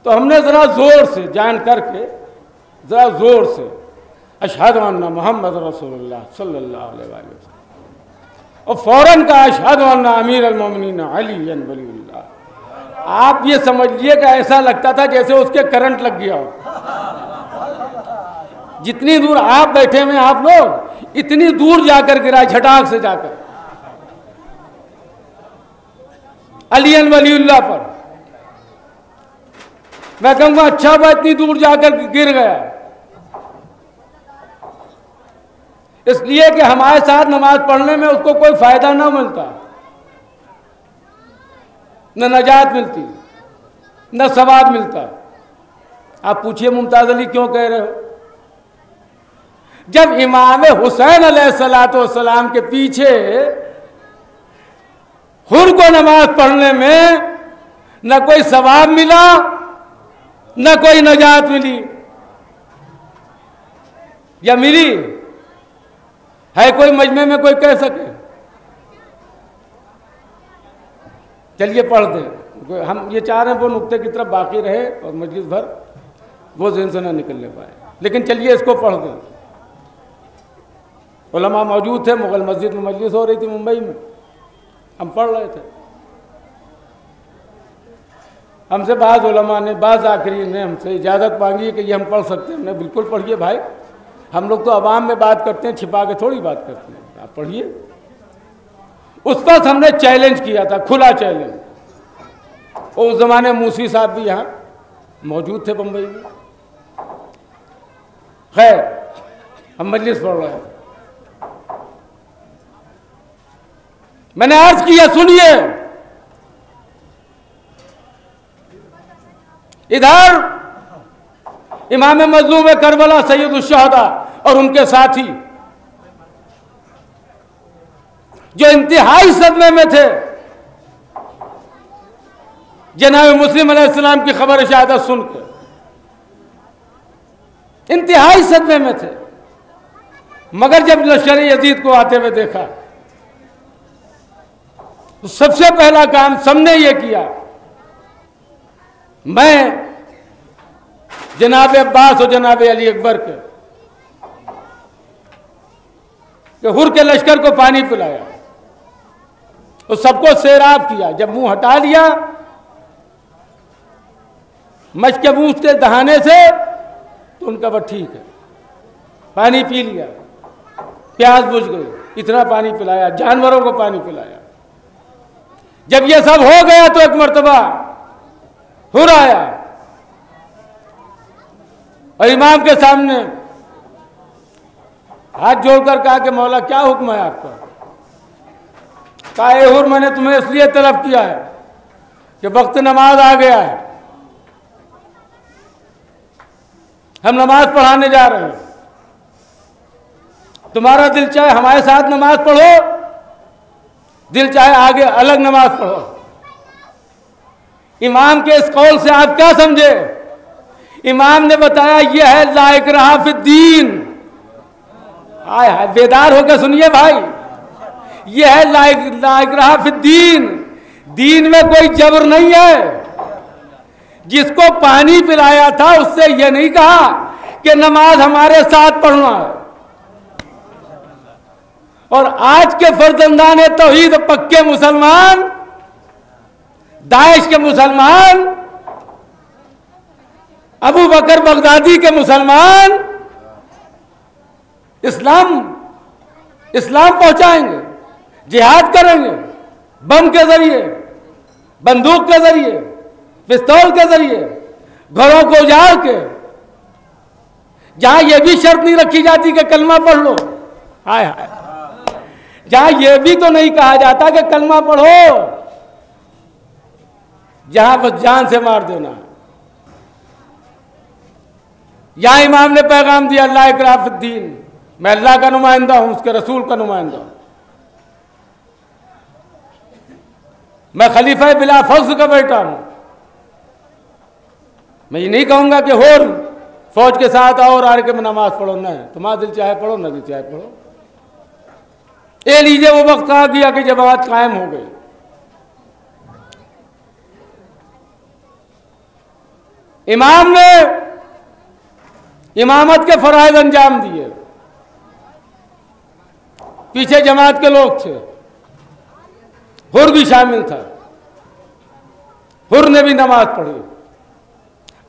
Speaker 1: तो हमने ज़रा ज़ोर से जान करके, ज़रा ज़ोर से अशहदु अन्ना मुहम्मद रसूलुल्लाह सल्लल्लाहु अलैहि वसल्लम, और फौरन का अशहदु अन्ना अमीर अल-मोमिनीन अली वलीउल्लाह। आप ये समझिए कि ऐसा लगता था जैसे उसके करंट लग गया हो। जितनी दूर आप बैठे हुए आप लोग, इतनी दूर जाकर गिरा, झटाक से जाकर अली वलीउल्लाह पर। मैं कहूँगा अच्छा हुआ इतनी दूर जाकर गिर गया, इसलिए कि हमारे साथ नमाज पढ़ने में उसको कोई फायदा ना मिलता, न नजात मिलती, न सवाब मिलता। आप पूछिए मुमताज अली क्यों कह रहे हो? जब इमाम हुसैन अलैहिस्सलाम के पीछे हुर को नमाज पढ़ने में न कोई सवाब मिला न कोई नजात मिली, या मिली है? कोई मजमे में कोई कह सके? चलिए पढ़ दें। हम ये चाह रहे हैं वो नुक्ते की तरफ बाकी रहे और मजलिस भर वो जहन से ना निकलने पाए, लेकिन चलिए इसको पढ़ दें। उलमा मौजूद थे, मुगल मस्जिद में मजलिस हो रही थी मुंबई में, हम पढ़ रहे थे। हमसे बाज़ उलमा ने, बाज़ आखिरी ने हमसे इजाज़त मांगी कि ये हम पढ़ सकते हैं। हमने बिल्कुल पढ़िए भाई, हम लोग तो अवाम में बात करते हैं, छिपा के थोड़ी बात करते हैं, आप पढ़िए। उस पर हमने चैलेंज किया था, खुला चैलेंज। और उस ज़माने मूसी साहब भी यहाँ मौजूद थे बम्बई में। खैर, हम मजलिस पढ़ रहे हैं। मैंने अर्ज किया, सुनिए, इधर इमाम मज़लूम करबला सैयद शुहदा और उनके साथी जो इंतहाई सदमे में थे, जनाब मुस्लिम अलैहिस्सलाम की खबर शहादत सुनकर इंतहाई सदमे में थे। मगर जब लश्कर यजीद को आते हुए देखा तो सबसे पहला काम सबने ये किया, मैं जनाब अब्बास और जनाब अली अकबर के हुर के लश्कर को पानी पिलाया और सबको सैराब किया। जब मुंह हटा लिया मच के मुंह उसके दहाने से, तो उनका बस ठीक है, पानी पी लिया, प्यास बुझ गई, इतना पानी पिलाया, जानवरों को पानी पिलाया। जब ये सब हो गया तो एक मर्तबा हुर आया और इमाम के सामने हाथ जोड़कर कहा कि मौला क्या हुक्म है आपका? कहा, ए हुर, मैंने तुम्हें इसलिए तलब किया है कि वक्त नमाज आ गया है, हम नमाज पढ़ाने जा रहे हैं। तुम्हारा दिल चाहे हमारे साथ नमाज पढ़ो, दिल चाहे आगे अलग नमाज पढ़ो। इमाम के इस कौल से आप क्या समझे? इमाम ने बताया यह है ला इकराह फिद्दीन। हाय हाय, बेदार होकर सुनिए भाई, यह है ला इकराह फिद्दीन। दीन में कोई जबर नहीं है। जिसको पानी पिलाया था उससे यह नहीं कहा कि नमाज हमारे साथ पढ़ना है। और आज के फर्जंदान तौहीद, पक्के मुसलमान, दाइश के मुसलमान, अबू बकर बगदादी के मुसलमान इस्लाम पहुंचाएंगे, जिहाद करेंगे, बम के जरिए, बंदूक के जरिए, पिस्तौल के जरिए, घरों को उजाड़ के, जहां यह भी शर्त नहीं रखी जाती कि कलमा पढ़ लो। हाय हाय, जहां यह भी तो नहीं कहा जाता कि कलमा पढ़ो, जहां बस जान से मार देना। यहां इमाम ने पैगाम दिया ला इकराह फिद्दीन, मैं अल्लाह का नुमाइंदा हूं, उसके रसूल का नुमाइंदा हूं, मैं खलीफा बिला फौज का बेटा हूं। मैं ये नहीं कहूंगा कि होर फौज के साथ आओ और आके में नमाज पढ़ो, नहीं, तुम्हारा दिल चाहे पढ़ो, ना दिल चाहे पढ़ो। ये लीजिए वो वक्त आ गया कि जमात कायम हो गई। इमाम ने इमामत के फराइज अंजाम दिए, पीछे जमात के लोग थे, हुर भी शामिल था, हुर ने भी नमाज पढ़ी।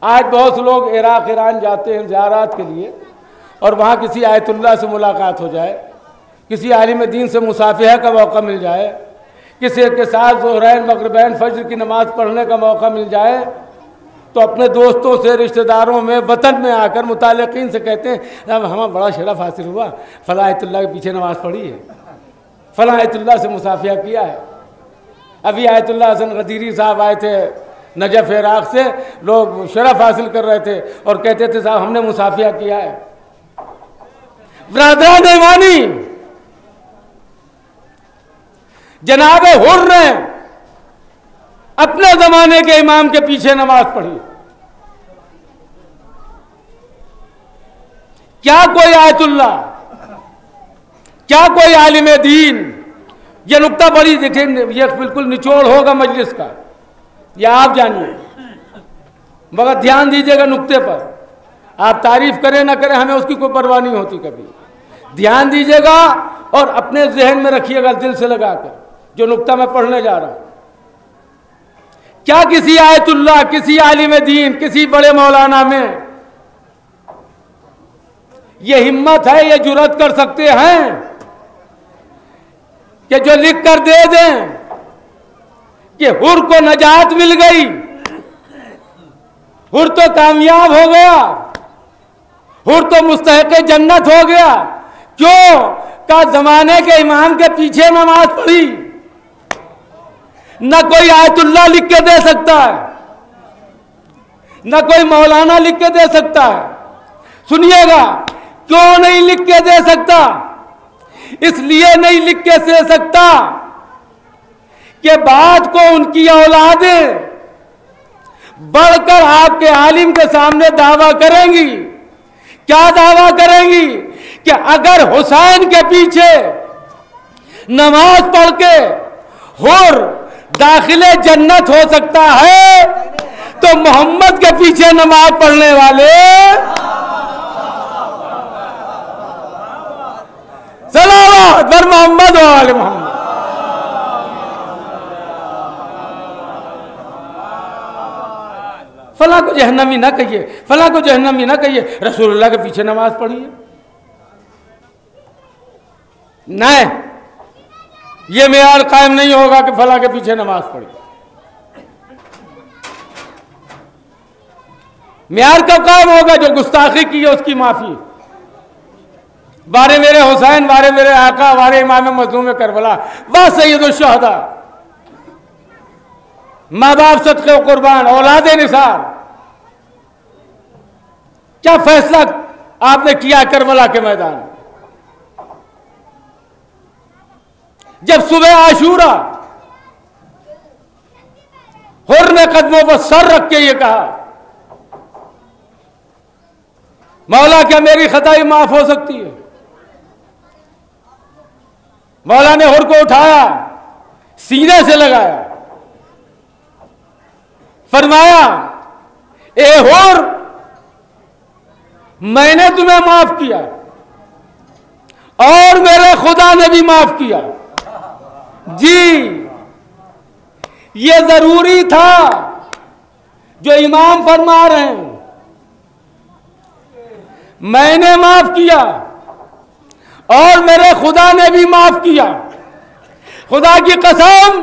Speaker 1: आज बहुत लोग इराक ईरान जाते हैं ज़ियारत के लिए और वहाँ किसी आयतुल्लाह से मुलाकात हो जाए, किसी आलिम दीन से मुसाफिहा का मौका मिल जाए, किसी के साथ ज़ोहरैन मगरिबैन फज्र की नमाज़ पढ़ने का मौका मिल जाए, तो अपने दोस्तों से, रिश्तेदारों में, वतन में आकर मुतालिकीन से कहते हैं अब हमें बड़ा शरफ हासिल हुआ, फला आयतुल्लाह के पीछे नमाज़ पढ़ी है, फला आयतुल्लाह से मुसाफिहा किया है। अभी आयतुल्लाह हसन गदीरी साहब आए थे नजफ इराक से, लोग शरफ हासिल कर रहे थे और कहते थे साहब हमने मुसाफिहा किया है। ब्रदरान ईमानी, जनाब हुर ने अपने जमाने के इमाम के पीछे नमाज पढ़ी। क्या कोई आयतुल्ला, क्या कोई आलिम दीन, ये नुक्ता बड़ी देखिए, ये बिल्कुल निचोड़ होगा मजलिस का, या आप जानिए, मगर ध्यान दीजिएगा नुक्ते पर। आप तारीफ करें ना करें, हमें उसकी कोई परवाह नहीं होती कभी। ध्यान दीजिएगा और अपने जहन में रखिएगा दिल से लगाकर जो नुक्ता मैं पढ़ने जा रहा हूं। क्या किसी आयतुल्लाह, किसी आलिम दीन, किसी बड़े मौलाना में ये हिम्मत है, ये जुर्रत कर सकते हैं कि जो लिख कर दे दें कि हुर को नजात मिल गई, हुर तो कामयाब हो गया, हुर तो मुस्तहक़ जन्नत हो गया। क्यों? का जमाने के इमाम के पीछे नमाज पढ़ी। न कोई आयतुल्लाह लिख के दे सकता है, न कोई मौलाना लिख के दे सकता है। सुनिएगा, क्यों नहीं लिख के दे सकता? इसलिए नहीं लिख के दे सकता कि बाद को उनकी औलादें बढ़कर आपके आलिम के सामने दावा करेंगी। क्या दावा करेंगी? कि अगर हुसैन के पीछे नमाज पढ़ के हुर दाखिले जन्नत हो सकता है, तो मोहम्मद के पीछे नमाज पढ़ने वाले सलावत बर मोहम्मद वाले मोहम्मद। फला को जहन्नमी ना कहिए, फला को जहन्नमी ना कहिए, रसूलुल्लाह के पीछे नमाज पढ़िए। नहीं, ये मेयार कायम नहीं होगा कि फला के पीछे नमाज पढ़िए। मेयार कब कायम होगा? जो गुस्ताखी की है उसकी माफी। बारे मेरे हुसैन, बारे मेरे आका, बारे इमाम मज़लूम करबला, वाह सैयदुल शुहदा, माँ बाप सदक़े कुर्बान, औलादे निसार। क्या फैसला आपने किया करबला के मैदान में? जब सुबह आशूरा हुर ने कदमों पर सर रख के ये कहा, मौला क्या मेरी खताई माफ हो सकती है? मौला ने हुर को उठाया, सीने से लगाया, फरमाया, ए हुर, मैंने तुम्हें माफ किया और मेरे खुदा ने भी माफ किया। जी, ये जरूरी था जो इमाम फरमा रहे हैं। मैंने माफ किया और मेरे खुदा ने भी माफ किया। खुदा की कसम,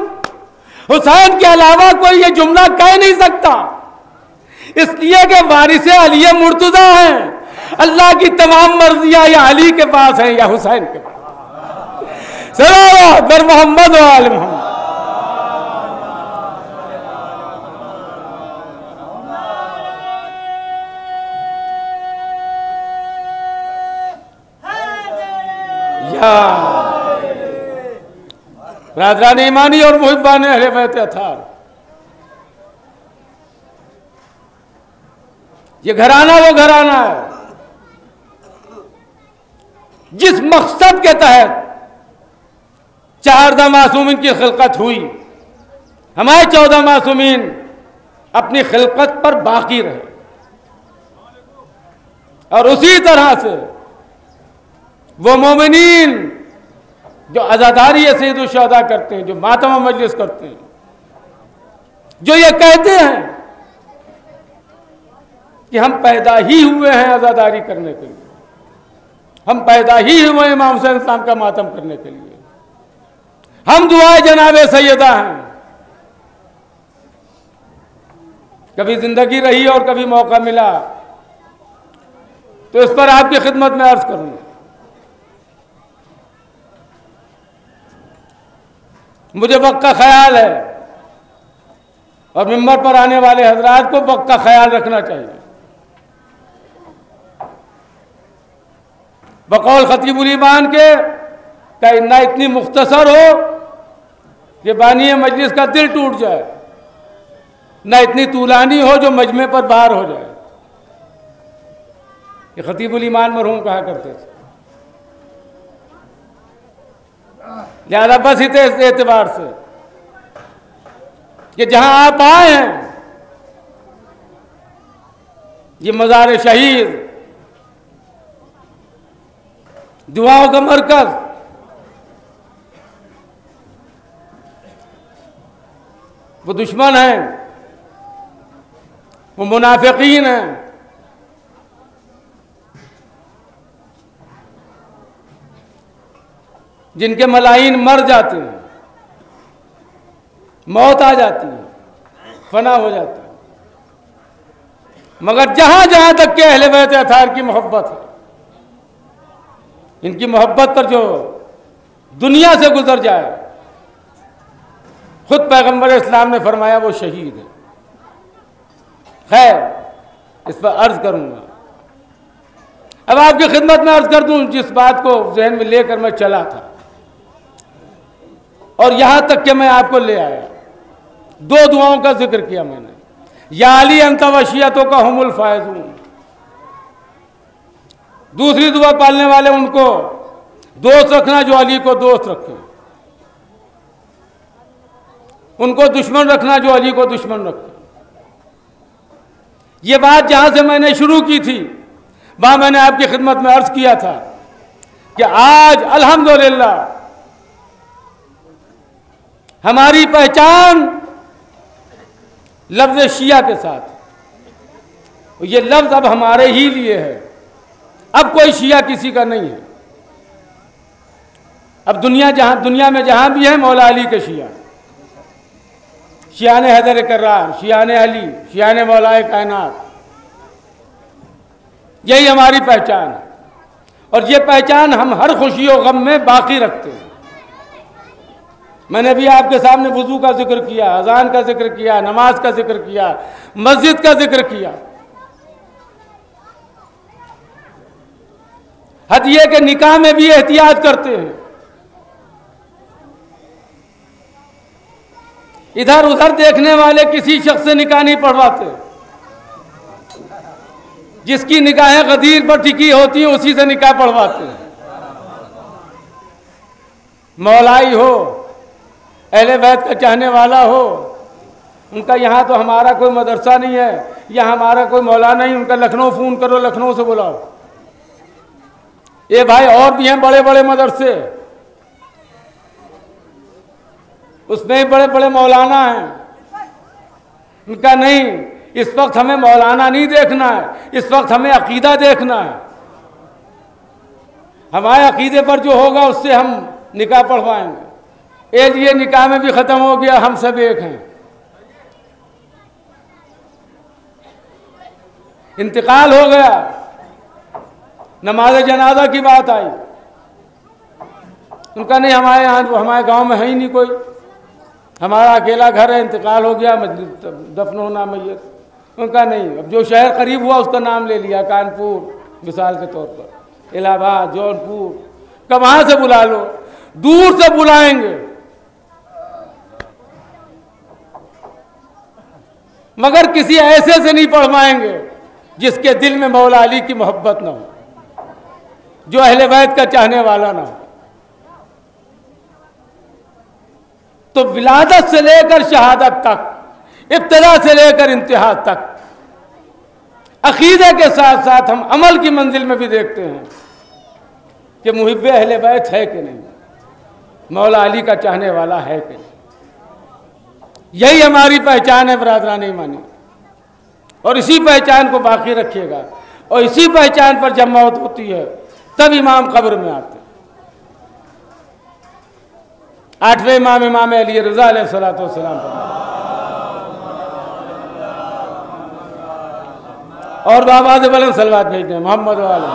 Speaker 1: हुसैन के अलावा कोई ये जुमला कह नहीं सकता, इसलिए कि वारिसे अली मुर्तजा हैं। अल्लाह की तमाम मर्जियां या अली के पास हैं या हुसैन के पास। सलावत बर मोहम्मद व आले मोहम्मद। राजरान ईमानी और मुहिब्बान अहले बैत अथार, ये घराना वो घराना है जिस मकसद के तहत 14 मासूमीन की खिलकत हुई। हमारे 14 मासूमीन अपनी खिलकत पर बाकी रहे, और उसी तरह से वो मोमिनीन जो अज़ादारी सैयदुल शुहदा करते हैं, जो मातम मजलिस करते हैं, जो ये कहते हैं कि हम पैदा ही हुए हैं आज़ादारी करने के लिए, हम पैदा ही हुए इमाम हुसैन इस्लाम का मातम करने के लिए, हम दुआए जनाबे सैयदा हैं। कभी जिंदगी रही और कभी मौका मिला तो इस पर आपकी खिदमत में अर्ज करूंगा। मुझे वक्त का ख्याल है और मिंबर पर आने वाले हजरात को वक्त का ख्याल रखना चाहिए। बकौल खतीबुल ईमान के ना इतनी मुख्तसर हो कि बानी मजलिस का दिल टूट जाए, ना इतनी तूलानी हो जो मजमे पर बाहर हो जाए। ये खतीबुल ईमान मरहूम कहा करते थे। लिहाजा बस इस एतबार से कि जहां आप आए हैं ये मज़ार शहीद, दुआओं का मरकज, वो दुश्मन हैं, वो मुनाफिकीन हैं, जिनके मलाइन मर जाते हैं, मौत आ जाती है, फना हो जाता है। मगर जहां जहां तक के अहले बैत अताहर की मोहब्बत है, इनकी मोहब्बत पर जो दुनिया से गुजर जाए, खुद पैगंबर इस्लाम ने फरमाया वो शहीद है। खैर इस पर अर्ज करूंगा। अब आपकी खिदमत में अर्ज कर दूं जिस बात को जहन में लेकर मैं चला था और यहां तक कि मैं आपको ले आया। दो दुआओं का जिक्र किया मैंने, या अली अंत वशियतों का हुमुल फायजून। दूसरी दुआ पालने वाले उनको दोस्त रखना जो अली को दोस्त रखे, उनको दुश्मन रखना जो अली को दुश्मन रखे। ये बात जहां से मैंने शुरू की थी वहां मैंने आपकी खिदमत में अर्ज किया था कि आज अल्हम्दुलिल्लाह हमारी पहचान लफ्ज शिया के साथ। ये लफ्ज अब हमारे ही लिए है, अब कोई शिया किसी का नहीं है। अब दुनिया में जहां भी है मौला अली के शिया, शियाने हैदर कर्रार, शियाने अली, शियाने मौलाए कायनात, यही हमारी पहचान है। और ये पहचान हम हर खुशी और गम में बाकी रखते हैं। मैंने भी आपके सामने वुजू का जिक्र किया, अजान का जिक्र किया, नमाज का जिक्र किया, मस्जिद का जिक्र किया। हदिये के निकाह में भी एहतियात करते हैं, इधर उधर देखने वाले किसी शख्स से निकाह नहीं पढ़वाते। जिसकी निगाहें गदीर पर टिकी होती हैं उसी से निकाह पढ़वाते हैं। मौलाई हो, अहले बैत का चाहने वाला हो, उनका यहाँ तो हमारा कोई मदरसा नहीं है, या हमारा कोई मौला नहीं, उनका लखनऊ फ़ोन करो, लखनऊ से बुलाओ। ये भाई और भी हैं बड़े बड़े मदरसे, उसमें ही बड़े बड़े मौलाना हैं। उनका नहीं, इस वक्त हमें मौलाना नहीं देखना है, इस वक्त हमें अकीदा देखना है। हमारे अकीदे पर जो होगा उससे हम निकाह पढ़वाएंगे। ये निकाह में भी ख़त्म हो गया, हम सब एक हैं। इंतकाल हो गया, नमाज जनाजा की बात आई, उनका नहीं, हमारे यहाँ हमारे गांव में है ही नहीं कोई, हमारा अकेला घर है, इंतकाल हो गया, दफन होना मैयत। उनका नहीं, अब जो शहर करीब हुआ उसका नाम ले लिया, कानपुर मिसाल के तौर पर, इलाहाबाद, जौनपुर, कहाँ से बुला लो, दूर से बुलाएंगे, मगर किसी ऐसे से नहीं पढ़वाएंगे जिसके दिल में मौला अली की मोहब्बत ना हो, जो अहले बैत का चाहने वाला ना हो। तो विलादत से लेकर शहादत तक, इब्तिदा से लेकर इंतहा तक, अकीदे के साथ साथ हम अमल की मंजिल में भी देखते हैं कि मुहिब्बे अहले बैत है कि नहीं, मौला अली का चाहने वाला है कि नहीं। यही हमारी पहचान है बरादरान ईमानी, और इसी पहचान को बाकी रखिएगा। और इसी पहचान पर जब मौत होती है तब इमाम कब्र में आते हैं। 8वें इमाम, इमाम अली रज़ा अलैहिस्सलातु वस्सलाम और बाबा से बुलंद सलवात भेजते हैं मोहम्मद वाले।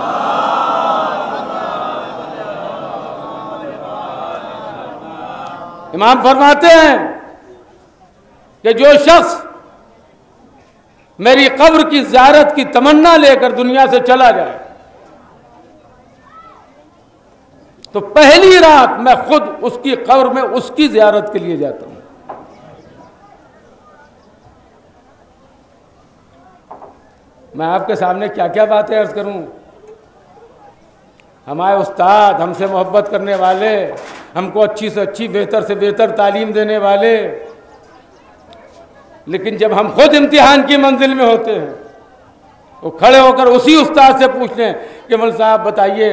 Speaker 1: इमाम फरमाते हैं कि जो शख्स मेरी कब्र की ज़ियारत की तमन्ना लेकर दुनिया से चला जाए तो पहली रात मैं खुद उसकी कब्र में उसकी ज़ियारत के लिए जाता हूं। मैं आपके सामने क्या क्या बातें अर्ज करूं, हमारे उस्ताद, हमसे मोहब्बत करने वाले, हमको अच्छी से अच्छी, बेहतर से बेहतर तालीम देने वाले, लेकिन जब हम खुद इम्तिहान की मंजिल में होते हैं वो खड़े होकर उसी उस्ताद से पूछ लें कि मौलवी साहब बताइए,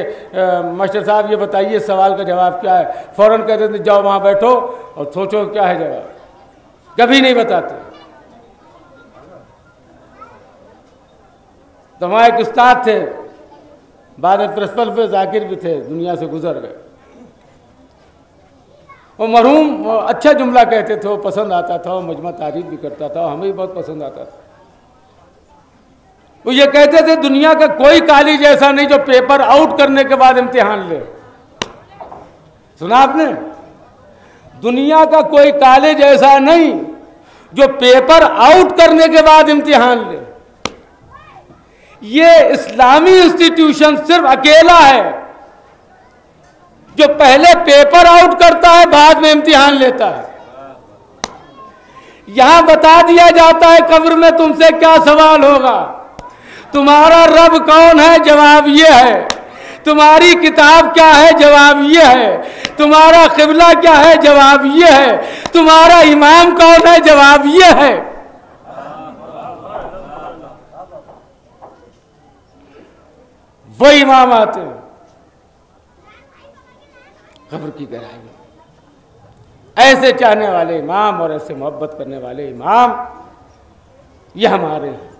Speaker 1: मास्टर साहब ये बताइए सवाल का जवाब क्या है, फ़ौरन कह देते जाओ वहाँ बैठो और सोचो क्या है जवाब। कभी नहीं बताते। तो हमारे एक उस्ताद थे, बाद में प्रिंसिपल पे जाकिर भी थे, दुनिया से गुजर गए। वो मरहूम अच्छा जुमला कहते थे, वो पसंद आता था, वो मजमा तारीफ भी करता था, हमें भी बहुत पसंद आता था। वो ये कहते थे दुनिया का कोई कॉलेज ऐसा नहीं जो पेपर आउट करने के बाद इम्तिहान ले। सुना आपने? दुनिया का कोई कॉलेज ऐसा नहीं जो पेपर आउट करने के बाद इम्तिहान ले। ये इस्लामी इंस्टीट्यूशन सिर्फ अकेला है जो पहले पेपर आउट करता है, बाद में इम्तिहान लेता है। यहां बता दिया जाता है कब्र में तुमसे क्या सवाल होगा, तुम्हारा रब कौन है, जवाब ये है, तुम्हारी किताब क्या है, जवाब ये है, तुम्हारा किबला क्या है, जवाब ये है, तुम्हारा इमाम कौन है, जवाब ये है। वो इमाम आते हैं कब्र की गहराई में, ऐसे चाहने वाले इमाम और ऐसे मोहब्बत करने वाले इमाम ये हमारे हैं,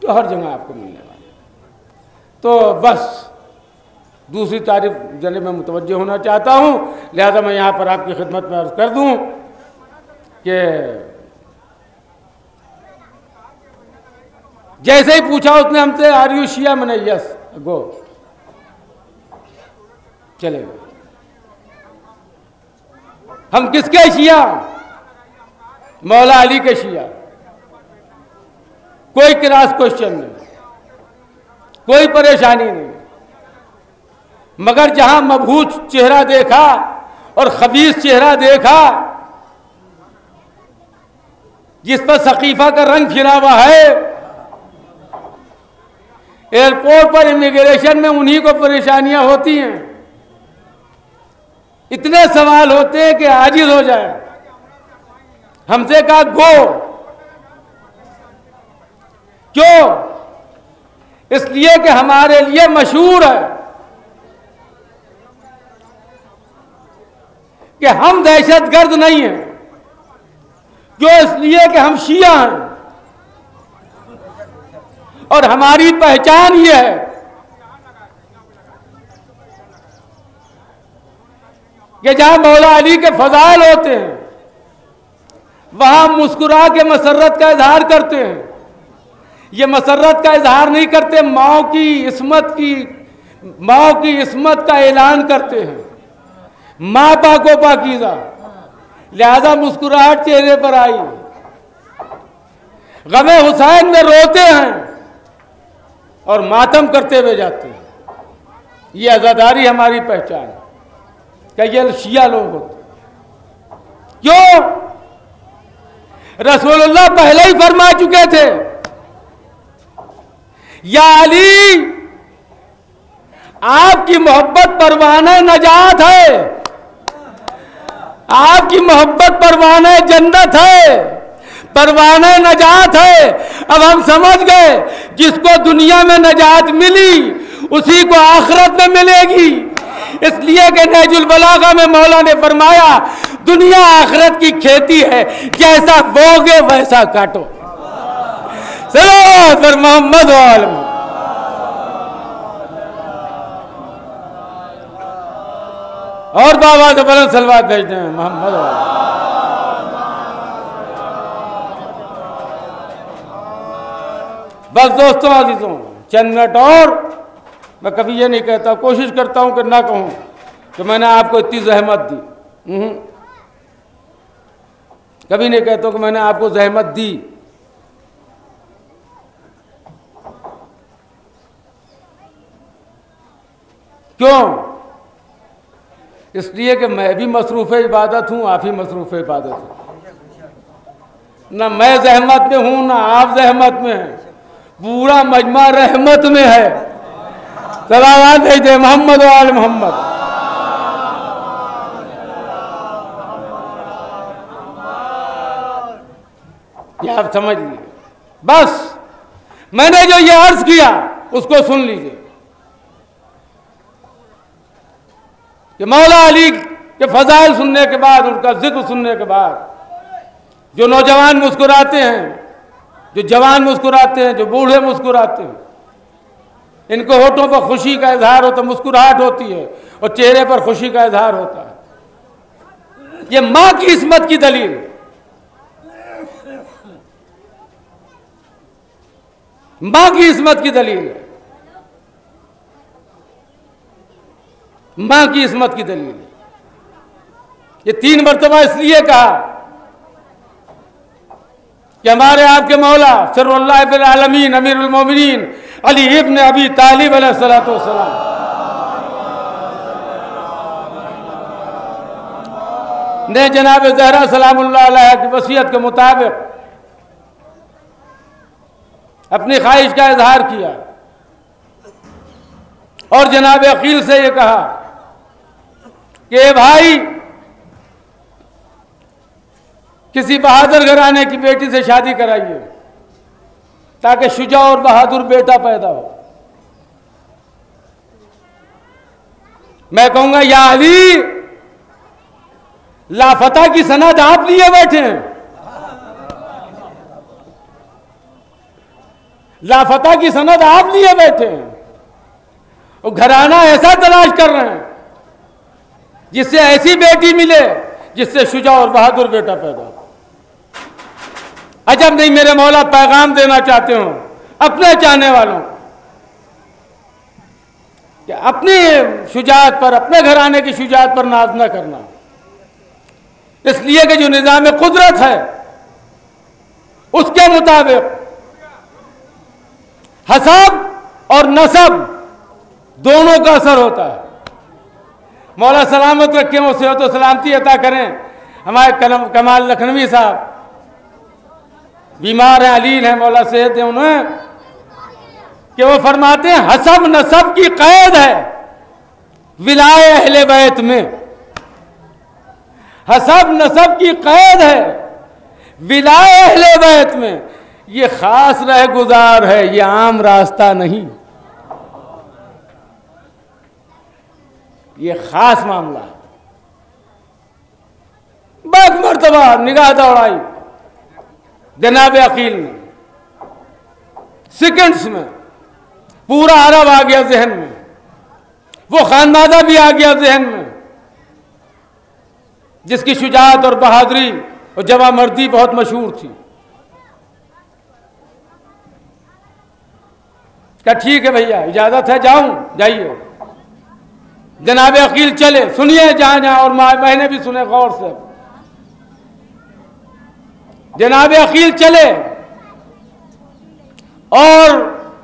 Speaker 1: तो हर जगह आपको मिलने वाले। तो बस दूसरी तारीफ जने में मुतवज्जे होना चाहता हूँ, लिहाजा मैं यहाँ पर आपकी खिदमत में अर्ज कर दूँ कि जैसे ही पूछा उसने हमसे आर यू शिया, मैंने यस गो, चले गए। हम किसके शिया? मौला अली के शिया। कोई क्रॉस क्वेश्चन नहीं, कोई परेशानी नहीं, मगर जहां मबहूत चेहरा देखा और खबीस चेहरा देखा जिस पर सकीफा का रंग फिरा हुआ है, एयरपोर्ट पर इमिग्रेशन में उन्हीं को परेशानियां होती हैं, इतने सवाल होते हैं कि आजिज हो जाए। हमसे कहा गो, क्यों? इसलिए कि हमारे लिए मशहूर है कि हम दहशतगर्द नहीं हैं। क्यों? इसलिए कि हम शिया हैं और हमारी पहचान ये है कि जहां मौला अली के फजाइल होते हैं वहां मुस्कुरा के मसर्रत का इजहार करते हैं। ये मसर्रत का इजहार नहीं करते, माओ की इस्मत का ऐलान करते हैं। माँ पाको पाकीज़ा, लिहाजा मुस्कुराहट चेहरे पर आई। गमे हुसैन में रोते हैं और मातम करते हुए जाते हैं। ये आज़ादारी हमारी पहचान है। क्या ये शिया लोग होते? क्यों? रसूलुल्लाह पहले ही फरमा चुके थे, या अली आपकी मोहब्बत परवाना नजात है, आपकी मोहब्बत परवाना जन्नत है, परवाना नजात है। अब हम समझ गए जिसको दुनिया में नजात मिली उसी को आखिरत में मिलेगी। इसलिए कि नहजुल बलागा में मौला ने फरमाया दुनिया आखिरत की खेती है, जैसा बोगे वैसा काटो। सल्लल्लाहु अलैहि मोहम्मद और बाबा से बलन सलवात भेजते हैं मोहम्मद। बस दोस्तों अजीजों, चंद मिनट और। मैं कभी ये नहीं कहता, कोशिश करता हूं कि ना कहूं कि मैंने आपको इतनी जहमत दी। कभी नहीं कहता कि मैंने आपको जहमत दी। क्यों? इसलिए कि मैं भी मसरूफ़ इबादत हूं, आप ही मसरूफ़ इबादत हैं। ना मैं जहमत में हूं ना आप जहमत में हैं, पूरा मजमा रहमत में है। सलावत भेज दे मोहम्मद व आल मोहम्मद। ये आप समझ लीजिए। बस मैंने जो ये अर्ज किया उसको सुन लीजिए कि मौला अली के फजाइल सुनने के बाद, उनका जिक्र सुनने के बाद जो नौजवान मुस्कुराते हैं, जो जवान मुस्कुराते हैं, जो बूढ़े मुस्कुराते हैं, इनके होठों पर खुशी का इजहार होता, मुस्कुराहट होती है और चेहरे पर खुशी का इजहार होता है। ये मां की इस्मत की दलील, मां की इस्मत की दलील है, मां की इस्मत की दलील है। ये 3 मरतबा इसलिए कहा कि हमारे आपके मौला सर्वल्लाह फिल आलमीन अमीरुल मोमिनीन अली इब्न अबी तालिब अलैहिस्सलातु वस्सलाम ने जनाब ज़हरा सलामुल्लाह अलैहा की वसीयत के मुताबिक अपनी ख्वाहिश का इजहार किया और जनाब अकील से ये कहा कि भाई किसी बहादुर घराने की बेटी से शादी कराइए ताकि शुजा और बहादुर बेटा पैदा हो। मैं कहूंगा या अली, लापता की सनद आप लिए बैठे हैं, लापता की सनद आप लिए बैठे हैं और घराना ऐसा तलाश कर रहे हैं जिससे ऐसी बेटी मिले जिससे शुजा और बहादुर बेटा पैदा हो। अजब नहीं मेरे मौला पैगाम देना चाहते हो अपने चाहने वालों कि अपनी शुजाअत पर, अपने घराने की शुजाअत पर नाज न करना, इसलिए कि जो निज़ाम कुदरत है उसके मुताबिक हसब और नसब दोनों का असर होता है। मौला सलामत रखें, वो सेहत व सलामती अता करें। हमारे कमाल लखनवी साहब बीमार हैं, अलील हैं, मौला सेहत दें उन्हें, कि वो फरमाते हैं हसब नसब की कैद है विलाए अहले बैत में, हसब नसब की कैद है विलाए अहले बैत में। ये खास रह गुजार है, ये आम रास्ता नहीं, ये खास मामला है। बहुत मर्तबा निगाह दौड़ाई जनाब अकील ने, सेकंड्स में पूरा अरब आ गया जहन में, वो खानदादा भी आ गया जहन में जिसकी शुजाअत और बहादुरी और जवामर्दी बहुत मशहूर थी। क्या ठीक है भैया, इजाजत है, जाऊं? जाइए। जनाब अकील चले, सुनिए जहां जहां, और मैंने भी सुने गौर से। जनाब अकील चले और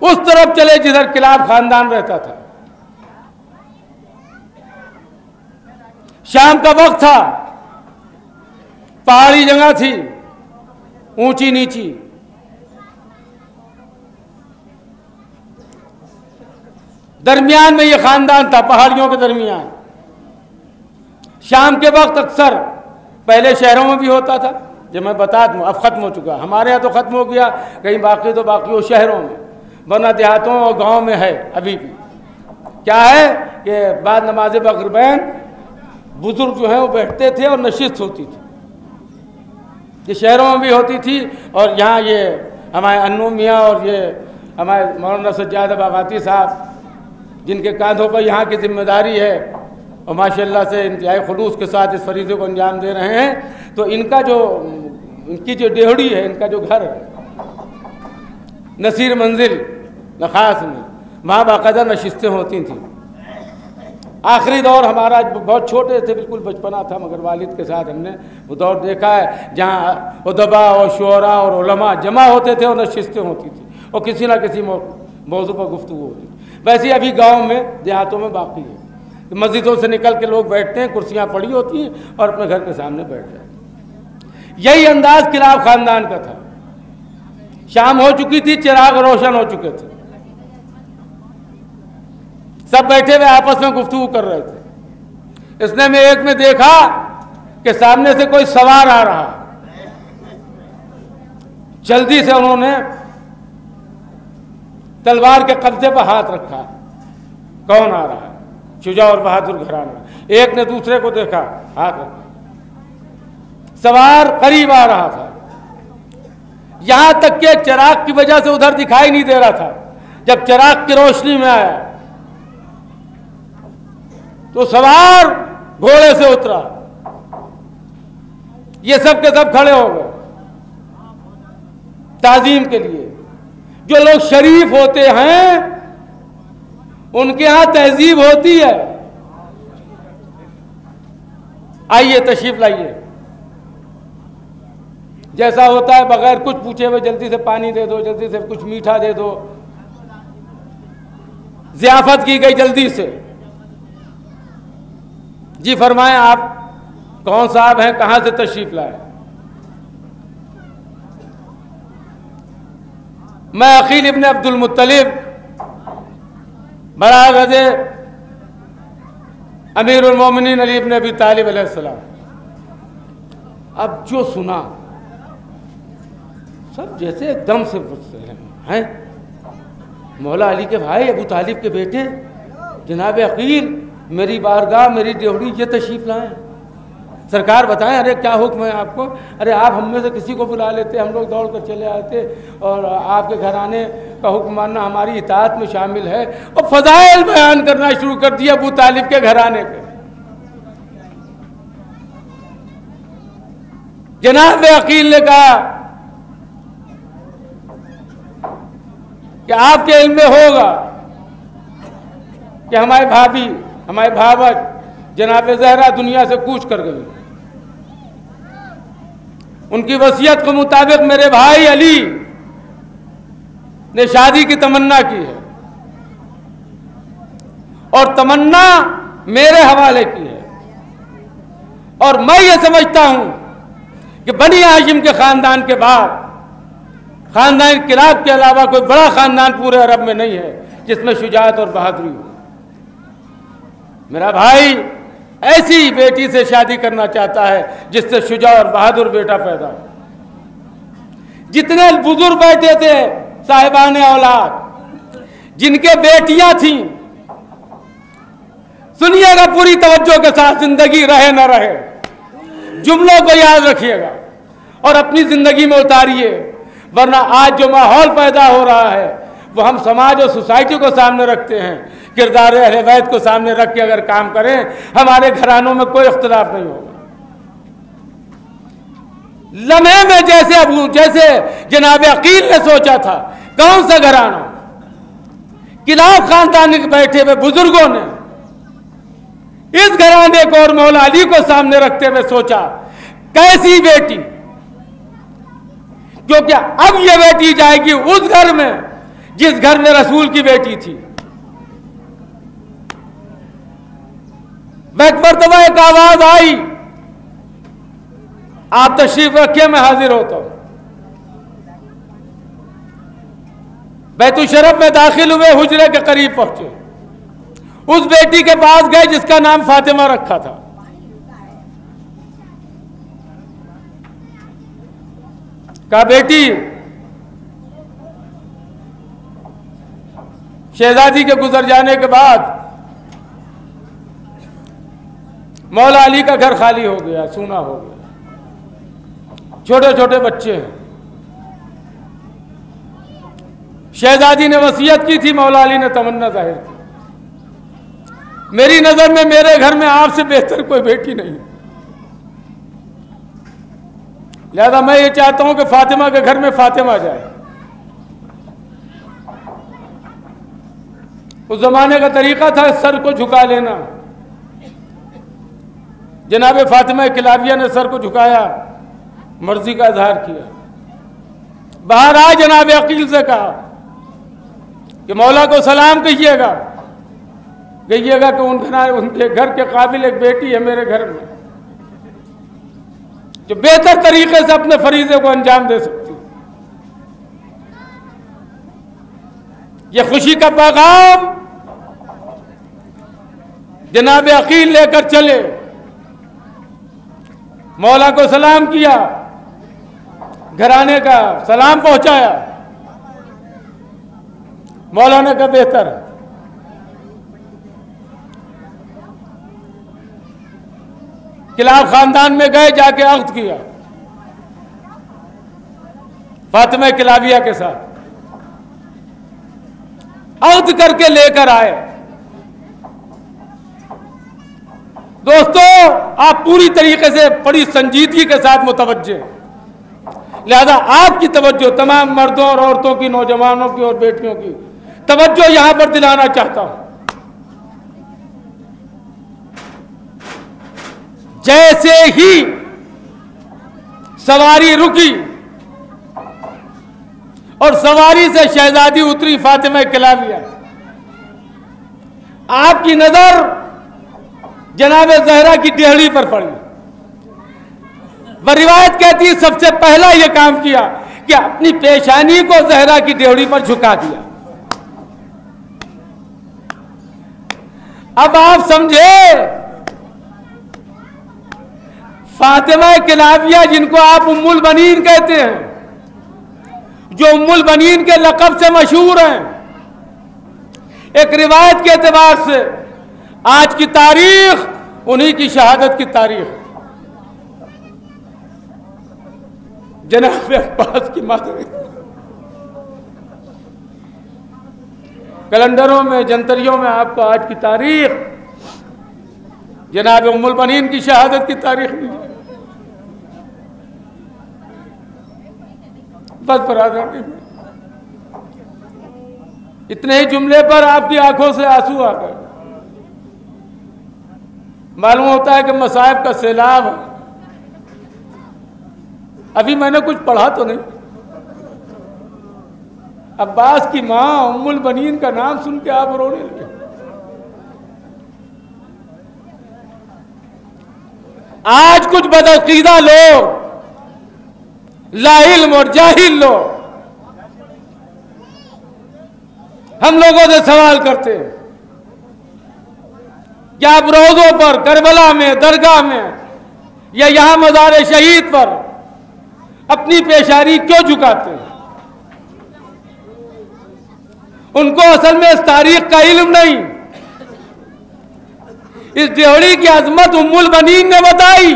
Speaker 1: उस तरफ चले जिधर किलाब खानदान रहता था। शाम का वक्त था, पहाड़ी जगह थी, ऊंची नीची, दरमियान में ये खानदान था, पहाड़ियों के दरमियान। शाम के वक्त अक्सर, पहले शहरों में भी होता था, जो मैं बता दूं, अब खत्म हो चुका, हमारे यहाँ तो खत्म हो गया, कहीं बाकी तो बाकी हो शहरों में, वरना देहातों और गांव में है अभी भी। क्या है कि बाद नमाज मगरिबैन बुजुर्ग जो है वो बैठते थे और नशिस्त होती थी। ये शहरों में भी होती थी और यहाँ ये हमारे अन्नू मियाँ और ये हमारे मौलाना सज्जाद बागाती साहब, जिनके कांधों पर यहाँ की जिम्मेदारी है और माशाल्लाह से इंतहाई खुलूस के साथ इस फरीज़े को अंजाम दे रहे हैं, तो इनका जो, इनकी जो डेहड़ी है, इनका जो घर है नसीर मंजिल नखास में, वहाँ बाकायदा नशिस्तें होती थीं। आखिरी दौर हमारा बहुत छोटे थे, बिल्कुल बचपना था, मगर वालिद के साथ हमने वो दौर देखा है जहाँ उदबा और शुअरा और उलमा जमा होते थे और नशिस्तें होती थी और किसी ना किसी मौजू पर गुफ्तगू होती थी। वैसे अभी गाँव में देहातों में बाकी है, तो मस्जिदों से निकल के लोग बैठते हैं, कुर्सियाँ पड़ी होती हैं और अपने घर के सामने बैठ जाते हैं। यही अंदाज किलाब खानदान का था। शाम हो चुकी थी, चिराग रोशन हो चुके थे, सब बैठे हुए आपस में गुफ्तगू कर रहे थे। इसने में एक में देखा कि सामने से कोई सवार आ रहा। जल्दी से उन्होंने तलवार के कब्जे पर हाथ रखा। कौन आ रहा है? शुजा और बहादुर घराना। एक ने दूसरे को देखा, हाथ रखा। सवार करीब आ रहा था, यहां तक कि चिराग की वजह से उधर दिखाई नहीं दे रहा था। जब चिराग की रोशनी में आया तो सवार घोड़े से उतरा। ये सब के सब खड़े हो गए ताजीम के लिए। जो लोग शरीफ होते हैं उनके यहां तहजीब होती है। आइए तशरीफ लाइए। जैसा होता है बगैर कुछ पूछे हुए जल्दी से पानी दे दो, जल्दी से कुछ मीठा दे दो, ज़ियाफत की गई जल्दी से। जी फरमाएं, आप कौन साहब हैं, कहां से तशरीफ लाए? मैं अकील इब्न अब्दुल मुत्तलिब, बड़ा गज़े अमीरुल मोमिनीन अली इब्न अबी तालिब अलैहिस्सलाम। अब जो सुना सब जैसे एकदम से हैं, मौला अली के भाई, अबू तालिब के बेटे, जनाब अकील, मेरी बारगाह, मेरी ड्योढ़ी, ये तशरीफ लाए। सरकार बताएं, अरे क्या हुक्म है आपको? अरे आप हम में से किसी को बुला लेते, हम लोग दौड़ कर चले आते, और आपके घराने का हुक्म मानना हमारी इताअत में शामिल है। और फज़ाइल बयान करना शुरू कर दिया अबू तालिब के घराने के। जनाब अकील ने कहा कि आपके इल्म में होगा कि हमारी भाभी, हमारी भावज जनाब ज़हरा दुनिया से कूच कर गई। उनकी वसीयत के मुताबिक मेरे भाई अली ने शादी की तमन्ना की है, और तमन्ना मेरे हवाले की है। और मैं ये समझता हूं कि बनी हाशिम के खानदान के बाद खानदान किलाब के अलावा कोई बड़ा खानदान पूरे अरब में नहीं है जिसमें शुजाअत और बहादुरी हो। मेरा भाई ऐसी बेटी से शादी करना चाहता है जिससे शुजा और बहादुर बेटा पैदा हो। जितने बुजुर्ग बैठे थे साहिबाने औलाद, जिनके बेटियां थीं, सुनिएगा पूरी तवज्जो के साथ, जिंदगी रहे न रहे, जुमलों को याद रखिएगा और अपनी जिंदगी में उतारिए, वरना आज जो माहौल पैदा हो रहा है वो हम समाज और सोसाइटी को सामने रखते हैं। किरदार अहले बैत को सामने रख के अगर काम करें, हमारे घरानों में कोई इख्तिलाफ नहीं होगा। लम्हे में जैसे जनाब अकील ने सोचा था, कौन सा घराना, किलाब खानदान के बैठे हुए बुजुर्गों ने इस घराने को और मौला अली को सामने रखते हुए सोचा, कैसी बेटी, क्योंकि अब यह बेटी जाएगी उस घर में जिस घर में रसूल की बेटी थी। एक मरतबा एक आवाज आई, आप तशरीफ रखिए, मैं हाजिर होता हूं। बैतुल शरफ में दाखिल हुए, हुजरे के करीब पहुंचे, उस बेटी के पास गए जिसका नाम फातिमा रखा था। कहा, बेटी, शहजादी के गुजर जाने के बाद मौला अली का घर खाली हो गया, सूना हो गया, छोटे छोटे बच्चे हैं। शहजादी ने वसीयत की थी, मौला अली ने तमन्ना जाहिर की, मेरी नजर में मेरे घर में आपसे बेहतर कोई बेटी नहीं, लिहाजा मैं ये चाहता हूं कि फातिमा के घर में फातिमा जाए। उस जमाने का तरीका था सर को झुका लेना। जनाब फातिमा किलाबिया ने सर को झुकाया, मर्जी का इजहार किया। बाहर आए, जनाब अकील से कहा कि मौला को सलाम कहिएगा कि उनके घर के काबिल एक बेटी है मेरे घर में, जो बेहतर तरीके से अपने फरीजे को अंजाम दे सकती। यह खुशी का पैगाम जनाब अकील लेकर चले, मौला को सलाम किया, घराने का सलाम पहुंचाया। मौला ने कहा बेहतर है। किलाब खानदान में गए, जाके अक़्द किया फातिमा किलाबिया के साथ, अक़्द करके लेकर आए। दोस्तों, आप पूरी तरीके से बड़ी संजीदगी के साथ मुतवज्जे, लिहाजा आपकी तवज्जो तमाम मर्दों और औरतों की, नौजवानों की और बेटियों की तवज्जो यहां पर दिलाना चाहता हूं। जैसे ही सवारी रुकी और सवारी से शहजादी उतरी फातिमा किलाबिया, आपकी नजर जनाब ज़हरा की डेहड़ी पर पड़ी। वह रिवायत कहती है सबसे पहला यह काम किया कि अपनी पेशानी को ज़हरा की डेहड़ी पर झुका दिया। अब आप समझे, फातिमा किलाबिया जिनको आप उम्मुल बनीन कहते हैं, जो उम्मुल बनीन के लक़ब से मशहूर हैं, एक रिवायत के एतबार से आज की तारीख उन्हीं की शहादत की तारीख। जनाब अब्बास की मादरी कैलेंडरों में, जंतरियों में आपको आज की तारीख जनाब उम्मुल बनीन की शहादत की तारीख मिली। बस बरादर, इतने ही जुमले पर आपकी आंखों से आंसू आ गए। मालूम होता है कि मसाइब का सैलाब है। अभी मैंने कुछ पढ़ा तो नहीं, अब्बास की मां उम्मुल बनीन का नाम सुन के आप रोने लगे। आज कुछ बदअकीदा लोग, लाइल्म और जाहिल लोग हम लोगों से सवाल करते हैं कि आप रोज़ों पर, करबला में, दरगाह में या यहां मज़ार शहीद पर अपनी पेशानी क्यों झुकाते हैं? उनको असल में इस तारीख का इल्म नहीं। इस डेहड़ी की अजमत उम्मुल बनीन ने बताई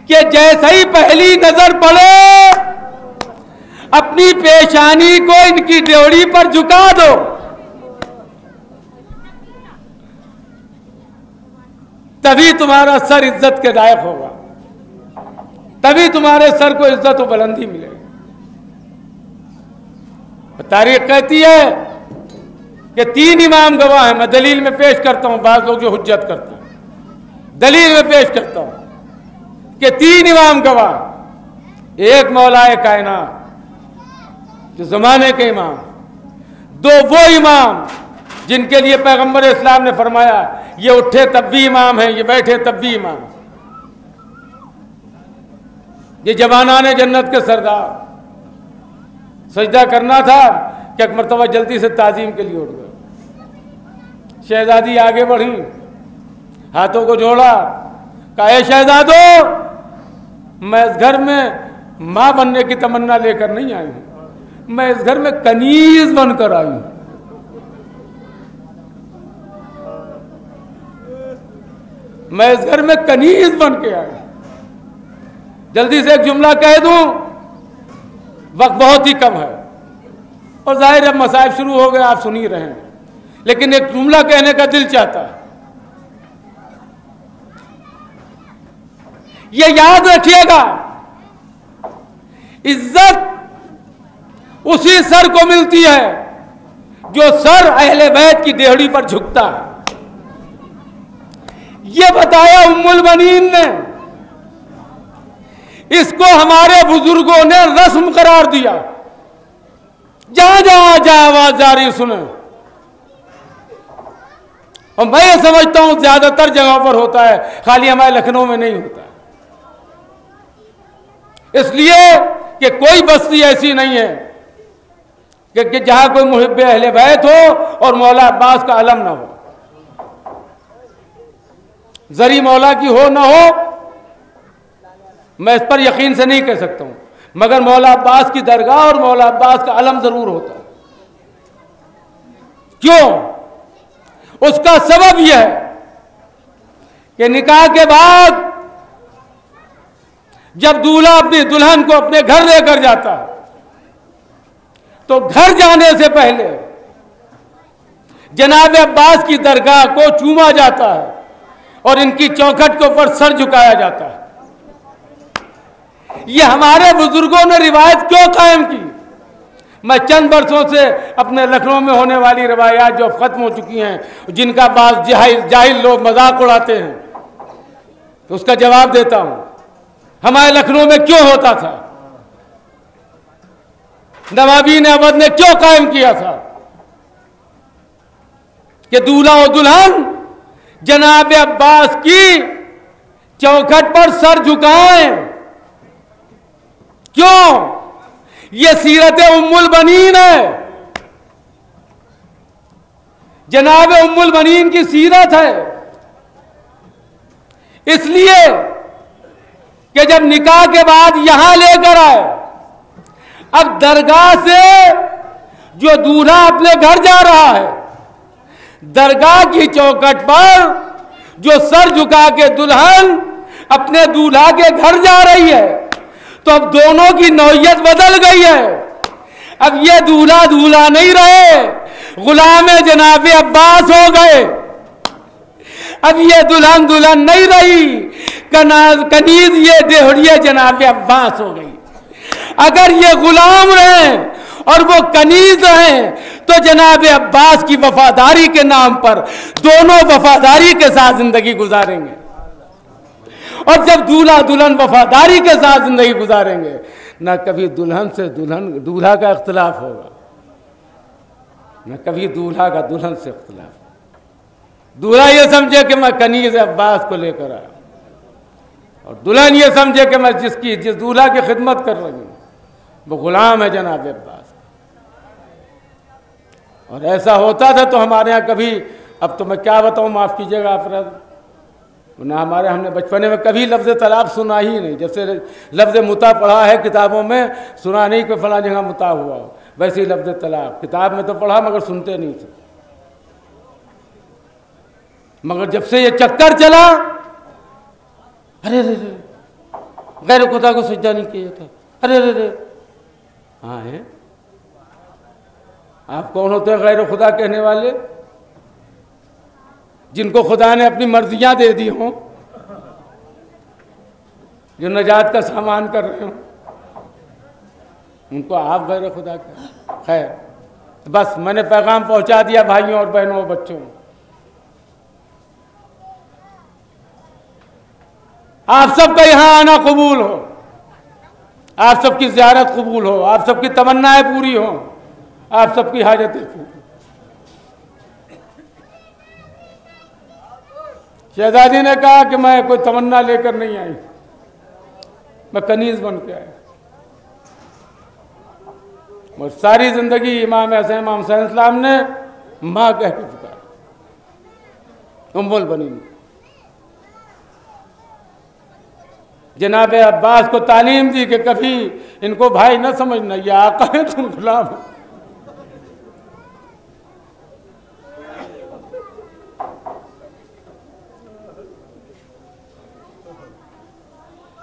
Speaker 1: कि जैसे ही पहली नजर पड़े अपनी पेशानी को इनकी डेहड़ी पर झुका दो, तभी तुम्हारा सर इज्जत के लायक होगा, तभी तुम्हारे सर को इज्जत और बुलंदी मिलेगी। तारीख कहती है कि 3 इमाम गवाह हैं। मैं दलील में पेश करता हूं, बाज़ लोग जो हुज्जत करते हैं, दलील में पेश करता हूं कि 3 इमाम गवाह, एक मौलाए कायनात जो जमाने के इमाम, 2 वो इमाम जिनके लिए पैगंबर इस्लाम ने फरमाया ये उठे तब भी इमाम है, ये बैठे तब भी इमाम, ये जवानाने जन्नत के सरदार। सजदा करना था कि एक मरतबा जल्दी से ताजीम के लिए उठ गए। शहजादी आगे बढ़ी, हाथों को जोड़ा, कहा ए शहजादो, मैं इस घर में मां बनने की तमन्ना लेकर नहीं आई हूं, मैं इस घर में कनीज बनकर आई हूं। मैं इस घर में कनीज बन के आई। जल्दी से एक जुमला कह दूं, वक्त बहुत ही कम है और जाहिर है मसाइब शुरू हो गए, आप सुन ही रहे हैं, लेकिन एक जुमला कहने का दिल चाहता है। ये याद रखिएगा, इज्जत उसी सर को मिलती है जो सर अहले बैत की डेहड़ी पर झुकता है। ये बताया उम्मुल बनीन ने, इसको हमारे बुजुर्गों ने रस्म करार दिया। जहां जहां जहां आवाज जारी सुने, और मैं ये समझता हूं ज्यादातर जगहों पर होता है, खाली हमारे लखनऊ में नहीं होता है। इसलिए कि कोई बस्ती ऐसी नहीं है कि जहां कोई मुहिब्बे अहले बैत हो और मौला अब्बास का अलम ना हो। जरी मौला की हो ना हो मैं इस पर यकीन से नहीं कह सकता हूं, मगर मौला अब्बास की दरगाह और मौला अब्बास का अलम जरूर होता है। क्यों? उसका सबब यह है कि निकाह के बाद जब दूल्हा अपनी दुल्हन को अपने घर लेकर जाता है तो घर जाने से पहले जनाब अब्बास की दरगाह को चूमा जाता है और इनकी चौखट के ऊपर सर झुकाया जाता है। ये हमारे बुजुर्गों ने रिवायत क्यों कायम की? मैं चंद वर्षों से अपने लखनऊ में होने वाली रिवायात जो खत्म हो चुकी हैं, जिनका बात जाहिल लोग मजाक उड़ाते हैं, तो उसका जवाब देता हूं। हमारे लखनऊ में क्यों होता था? नवाबीन अवध ने क्यों कायम किया था कि दूल्हा और दुल्हन जनाब अब्बास की चौखट पर सर झुकाएं? क्यों? यह सीरत उम्मुल बनीन है, जनाब उम्मुल बनीन की सीरत है। इसलिए कि जब निकाह के बाद यहां लेकर आए, अब दरगाह से जो दूल्हा अपने घर जा रहा है, दरगाह की चौखट पर जो सर झुका के दुल्हन अपने दूल्हा के घर जा रही है, तो अब दोनों की नौयत बदल गई है। अब ये दूल्हा दूल्हा नहीं रहे, गुलाम जनाब अब्बास हो गए। अब ये दुल्हन दुल्हन नहीं रही, कनीज ये देहड़िए जनाब अब्बास हो गई। अगर ये गुलाम रहे और वो कनीज रहे तो जनाब अब्बास की वफादारी के नाम पर दोनों वफादारी के साथ जिंदगी गुजारेंगे। और जब दूल्हा दुल्हन वफादारी के साथ जिंदगी गुजारेंगे, ना कभी दुल्हन से दूल्हा का इख्तिलाफ होगा, न कभी दूल्हा का दुल्हन से इख्तिलाफ। दूल्हा ये समझे कि मैं कनीज अब्बास को लेकर आया, और दुल्हन ये समझे कि मैं जिस दूल्हा की खिदमत कर रही हूं वो गुलाम है जनाब अब्बास। और ऐसा होता था तो हमारे यहाँ कभी, अब तो मैं क्या बताऊं, माफ कीजिएगा अफराद, ना हमने बचपने में कभी लफ्ज़ तलाक सुना ही नहीं। जैसे लफ्ज़ मुता पढ़ा है किताबों में, सुना नहीं कि फला जगह मुता हुआ हो, वैसे ही लफ्ज़ तलाक किताब में तो पढ़ा मगर सुनते नहीं थे। मगर जब से ये चक्कर चला, अरे रे रे गैर खुदा को सजदा नहीं किया था, अरे रे रे। हाँ है, आप कौन होते हैं गैर खुदा कहने वाले? जिनको खुदा ने अपनी मर्जियां दे दी हों, जो नजात का सामान कर रहे हो, उनको आप गैर खुदा कहें। खैर, बस मैंने पैगाम पहुंचा दिया भाइयों और बहनों और बच्चों। आप सबका यहां आना कबूल हो, आप सबकी ज़ियारत कबूल हो, आप सबकी तमन्नाएं पूरी हो, आप सबकी हाजतें पूरी। शहजादी ने कहा कि मैं कोई तमन्ना लेकर नहीं आई, मैं कनीज बन के आया। और सारी जिंदगी इमाम हुसैन इस्लाम ने माँ कह के पुकारा, उम्मुल बनीन। जनाब अब्बास को तालीम दी कि कभी इनको भाई न समझना, ये आका है तुम गुलाम हो।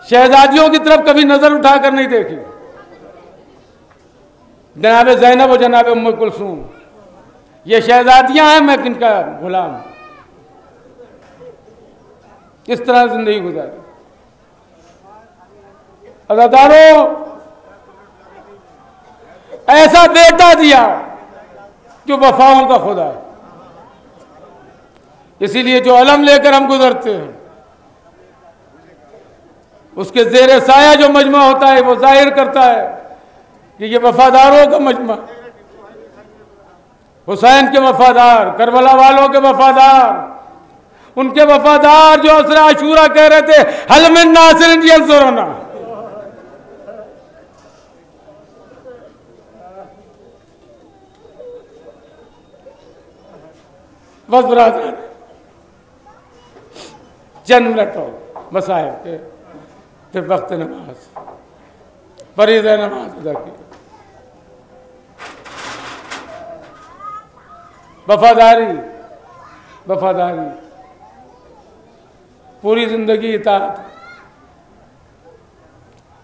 Speaker 1: शहजादियों की तरफ कभी नजर उठाकर नहीं देखी। जनाब ज़ैनब और जनाब उम्मे कुलसूम, ये शहजादियां हैं, मैं किनका गुलाम। इस तरह जिंदगी गुजारी। अदादारों, ऐसा बेटा दिया जो वफाओं का खुदा है। इसीलिए जो अलम लेकर हम गुजरते हैं, उसके जेर साया जो मजमा होता है वो जाहिर करता है कि ये वफादारों का मजमा, हुसैन के वफादार, करबला वालों के वफादार, उनके वफादार जो असर आशूरा कह रहे थे, हल मिन नासिरिन यंसुरुना। बस बरादरान, चंद मिनट हो बस आए के, फिर वक्त नमाज फरीज़ नमाज अदा की। वफादारी वफादारी, पूरी जिंदगी इताअत।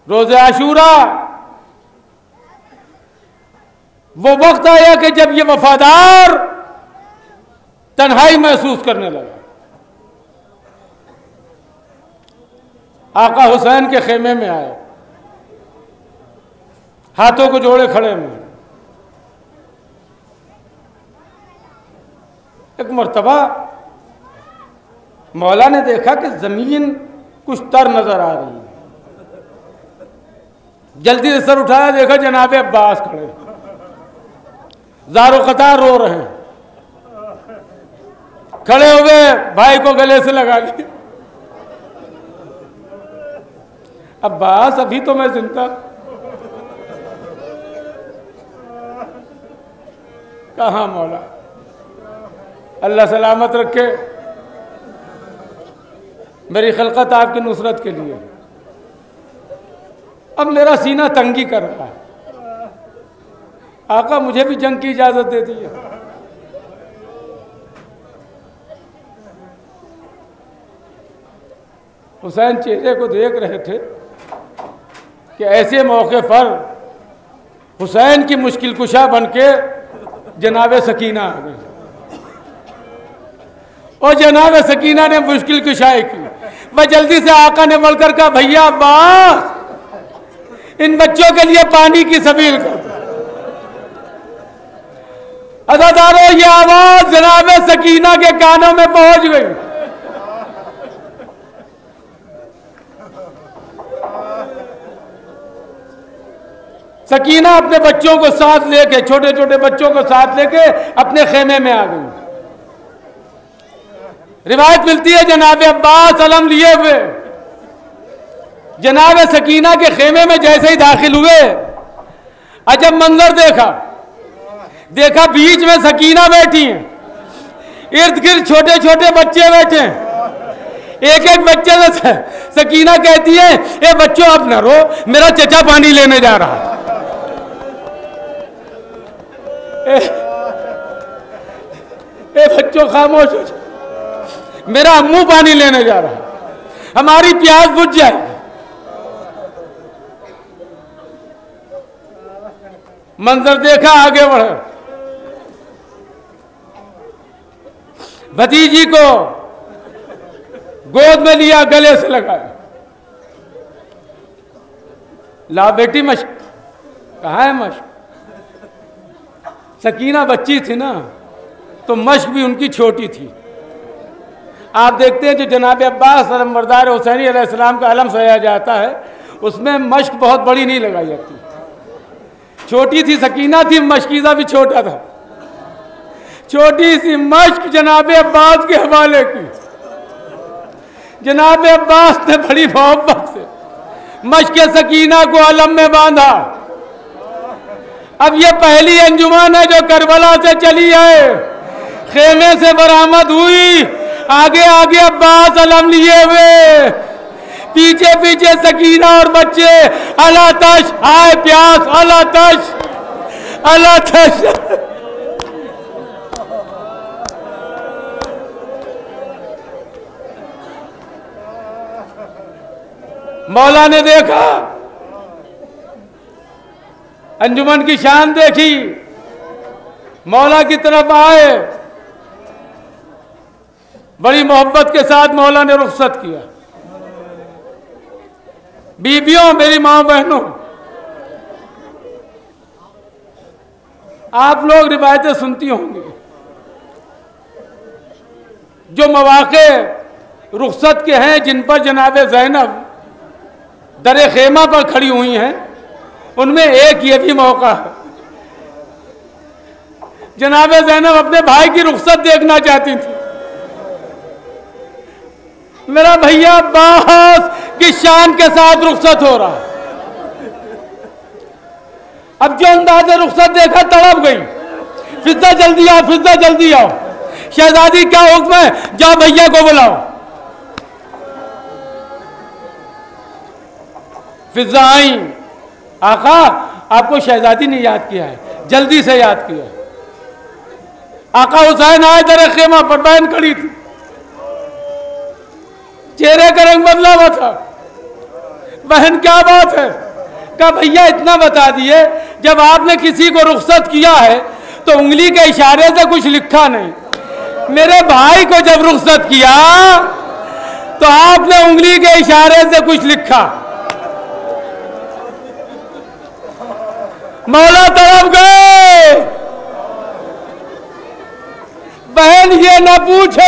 Speaker 1: रोज़े आशूरा वो वक्त आया कि जब ये वफादार तन्हाई महसूस करने लगा। आका हुसैन के खेमे में आए, हाथों को जोड़े खड़े में। एक मर्तबा मौला ने देखा कि जमीन कुछ तर नजर आ रही है। जल्दी से सर उठाया, देखा जनाबे अब्बास खड़े, ज़ारो कतार रो रहे हैं। खड़े हुए भाई को गले से लगा लिया, अब्बास अभी तो मैं जिंदा। कहाँ मौला, अल्लाह सलामत रखे, मेरी खलकत आपकी नुसरत के लिए। अब मेरा सीना तंगी कर रहा है, आका मुझे भी जंग की इजाजत दे दी है। हुसैन चेहरे को देख रहे थे कि ऐसे मौके पर हुसैन की मुश्किल कुशा बनके जनाब सकीना आ गई, और जनाब सकीना ने मुश्किल कुशाई की। वह जल्दी से आका ने बढ़कर कहा, भैया अब्बास इन बच्चों के लिए पानी की सबील कर दो। अदादारों, ये आवाज जनाब सकीना के कानों में पहुंच गई। सकीना अपने बच्चों को साथ लेके, छोटे छोटे बच्चों को साथ लेके अपने खेमे में आ गई। रिवायत मिलती है जनाब अब्बास अलम लिए हुए जनाब सकीना के खेमे में जैसे ही दाखिल हुए, अजब मंजर देखा। देखा बीच में सकीना बैठी हैं, इर्द गिर्द छोटे छोटे बच्चे बैठे हैं। एक एक बच्चे से सकीना कहती है, ए बच्चों अब न रो, मेरा चचा पानी लेने जा रहा है। ए बच्चों खामोश हो जाओ, मेरा अम्मू पानी लेने जा रहा है, हमारी प्यास बुझ जाएगी। मंजर देखा, आगे बढ़े, भतीजी को गोद में लिया, गले से लगाया, ला बेटी मश्क। कहाँ है मश्क? सकीना बच्ची थी ना, तो मश्क भी उनकी छोटी थी। आप देखते हैं जो जनाब अब्बास अलमबरदार हुसैनी अलैहिस्सलाम का अलम सजाया जाता है, उसमें मश्क बहुत बड़ी नहीं लगाई जाती, छोटी सी सकीना थी, मशकीज़ा भी छोटा था। छोटी सी मश्क जनाब अब्बास के हवाले की। जनाब अब्बास ने बड़ी मोहब्बत से मश्क सकीना को अलम में बांधा। अब ये पहली अंजुमन है जो करबला से चली है, खेमे से बरामद हुई, आगे आगे अब्बास अलम लिए हुए, पीछे पीछे सकीना और बच्चे। अला तश, आए प्यास, अला तश, अला तश। मौला ने देखा, अंजुमन की शान देखी, मौला की तरफ आए, बड़ी मोहब्बत के साथ मौला ने रुखसत किया। बीबियों, मेरी माँ बहनों, आप लोग रिवायतें सुनती होंगी, जो मौके रुखसत के हैं जिन पर जनाब ज़ैनब दरे खेमा पर खड़ी हुई हैं, उनमें एक ये भी मौका है। जनाब ज़ैनब अपने भाई की रुखसत देखना चाहती थी। मेरा भैया अब्बास की शान के साथ रुखसत हो रहा। अब जो अंदाज़े रुखसत देखा तड़प गई, फिजा जल्दी आओ, फिजा जल्दी आओ, शहजादी क्या हुक्म है, जाओ भैया को बुलाओ। फिजाई, आका आपको शहजादी ने याद किया है, जल्दी से याद किया। आका हुसैन आए दर खेमा पर, बहन खड़ी थी, चेहरे का रंग बदला हुआ था। बहन क्या बात है? कहा भैया इतना बता दिए, जब आपने किसी को रुखसत किया है तो उंगली के इशारे से कुछ लिखा नहीं। मेरे भाई को जब रुखसत किया तो आपने उंगली के इशारे से कुछ लिखा। मौला तरफ गए, बहन ये ना पूछो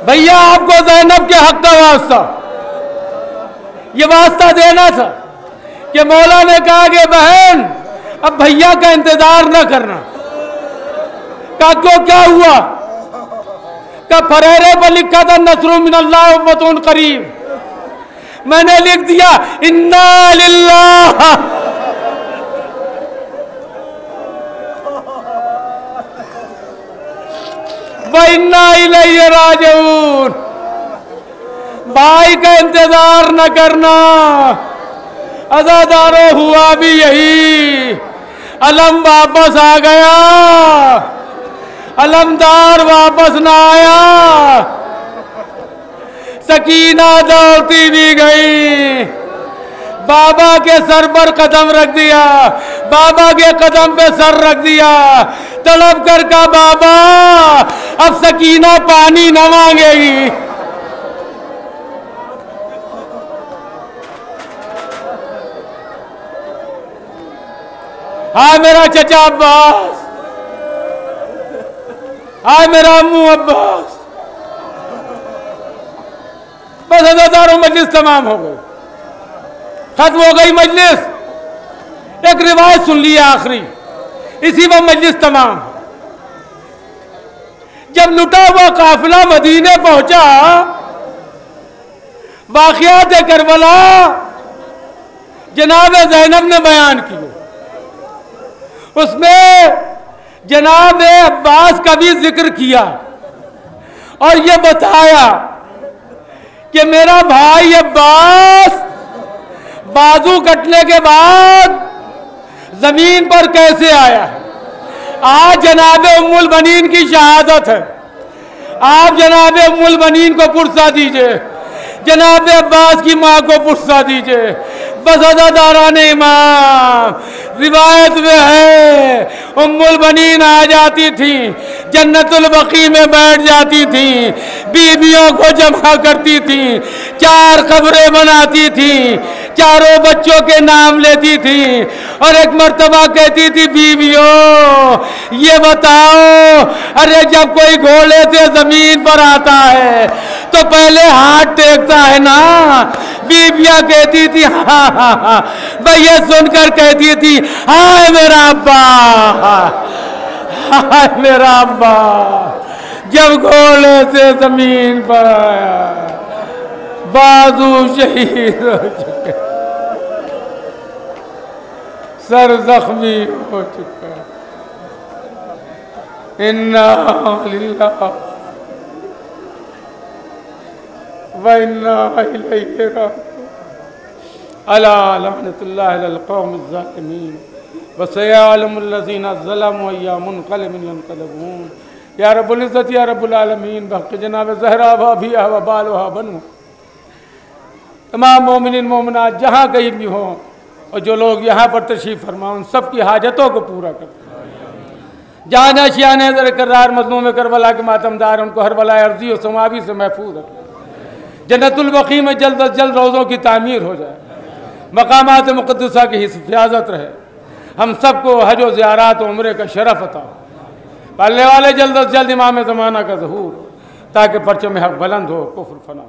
Speaker 1: भैया आपको ज़ैनब के हक का वास्ता, ये वास्ता देना था कि मौला ने कहा कि बहन अब भैया का इंतजार न करना। कहा क्यों, क्या हुआ? कहा फरेरे पर लिखा था नसरुम मिनल्लाह व फतहुन करीब, मैंने लिख दिया इन्ना लिल्लाह व इन्ना इलैहि राजिऊन। भाई का इंतजार न करना। अज़ादारों हुआ भी यही, अलम वापस आ गया, अलमदार वापस ना आया। सकीना दौड़ती भी गई, बाबा के सर पर कदम रख दिया, बाबा के कदम पे सर रख दिया, तड़प कर का बाबा अब सकीना पानी न मांगेगी। हाय मेरा चचा अब्बास, हाय मेरा अम्मू अब्बास। बस हज़ारों मजलिस तमाम हो गई, खत्म हो गई मजलिस। एक रिवायत सुन ली आखिरी, इसी पर मजलिस तमाम। जब लुटा हुआ काफिला मदीने पहुंचा, वाक़ियात करबला जनाब ज़ैनब ने बयान किए। उसमें जनाब अब्बास का भी जिक्र किया और ये बताया कि मेरा भाई अब्बास बाजू कटने के बाद जमीन पर कैसे आया। आज जनाब उम्मुल बनीन की शहादत है, आप जनाब उम्मुल बनीन को पुरसा दीजिए, जनाब अब्बास की माँ को पुरसा दीजिए। बस अज़ादारान इमाम, रिवायत में है उम्मुल बनीन आ जाती थी, जन्नतुल बकी में बैठ जाती थी, बीवियों को जमा करती थी, 4 कब्रें बनाती थी, चारों बच्चों के नाम लेती थी और एक मर्तबा कहती थी बीवियों ये बताओ, अरे जब कोई घोड़े से जमीन पर आता है तो पहले हाथ टेकता है ना। बीबियां कहती थी हाँ हाँ हाँ, भाई ये सुनकर कहती थी हाय मेरा अब्बा, हाय मेरा अब्बा। जब घोड़े से जमीन पर आया, बाजू शहीद हो चुके, सर जख्मी हो चुका। इन्ना लिल्लाह व इन्ना इलैहि राजिऊन। अला लअनतुल्लाहि अलल कौमिज़ ज़ालिमीन व सयअलमुल लज़ीना ज़लमू अय्यामा यनक़लिबून। या रब्बुल इज़्ज़त या रब्बुल आलमीन, बहक़ जनाब ज़हरा भाभिया व बालुहा बनु। तमाम मोमिनीन मोमिनात जहाँ कहीं भी हों और जो लोग यहाँ पर तशरीफ़ फरमा उन सब की हाजतों को पूरा कर। जहाँ नशियान करार मज़लूम करबला के मातमदार उनको हर बलाए अर्ज़ी और समावी से महफूज रखे। जन्नतुल बक़ी में जल्द अज जल्द रोज़ों की तामीर हो जाए, मकामात मुक़द्दसा की हिफाज़त रहे, हम सबको हज व ज़ियारत व उम्रे का शरफ़ अता। पालने वाले जल्द अज जल्द इमाम ज़माना का ज़हूर, ताकि परचम हक़ बुलंद हो, कुफ्र फना।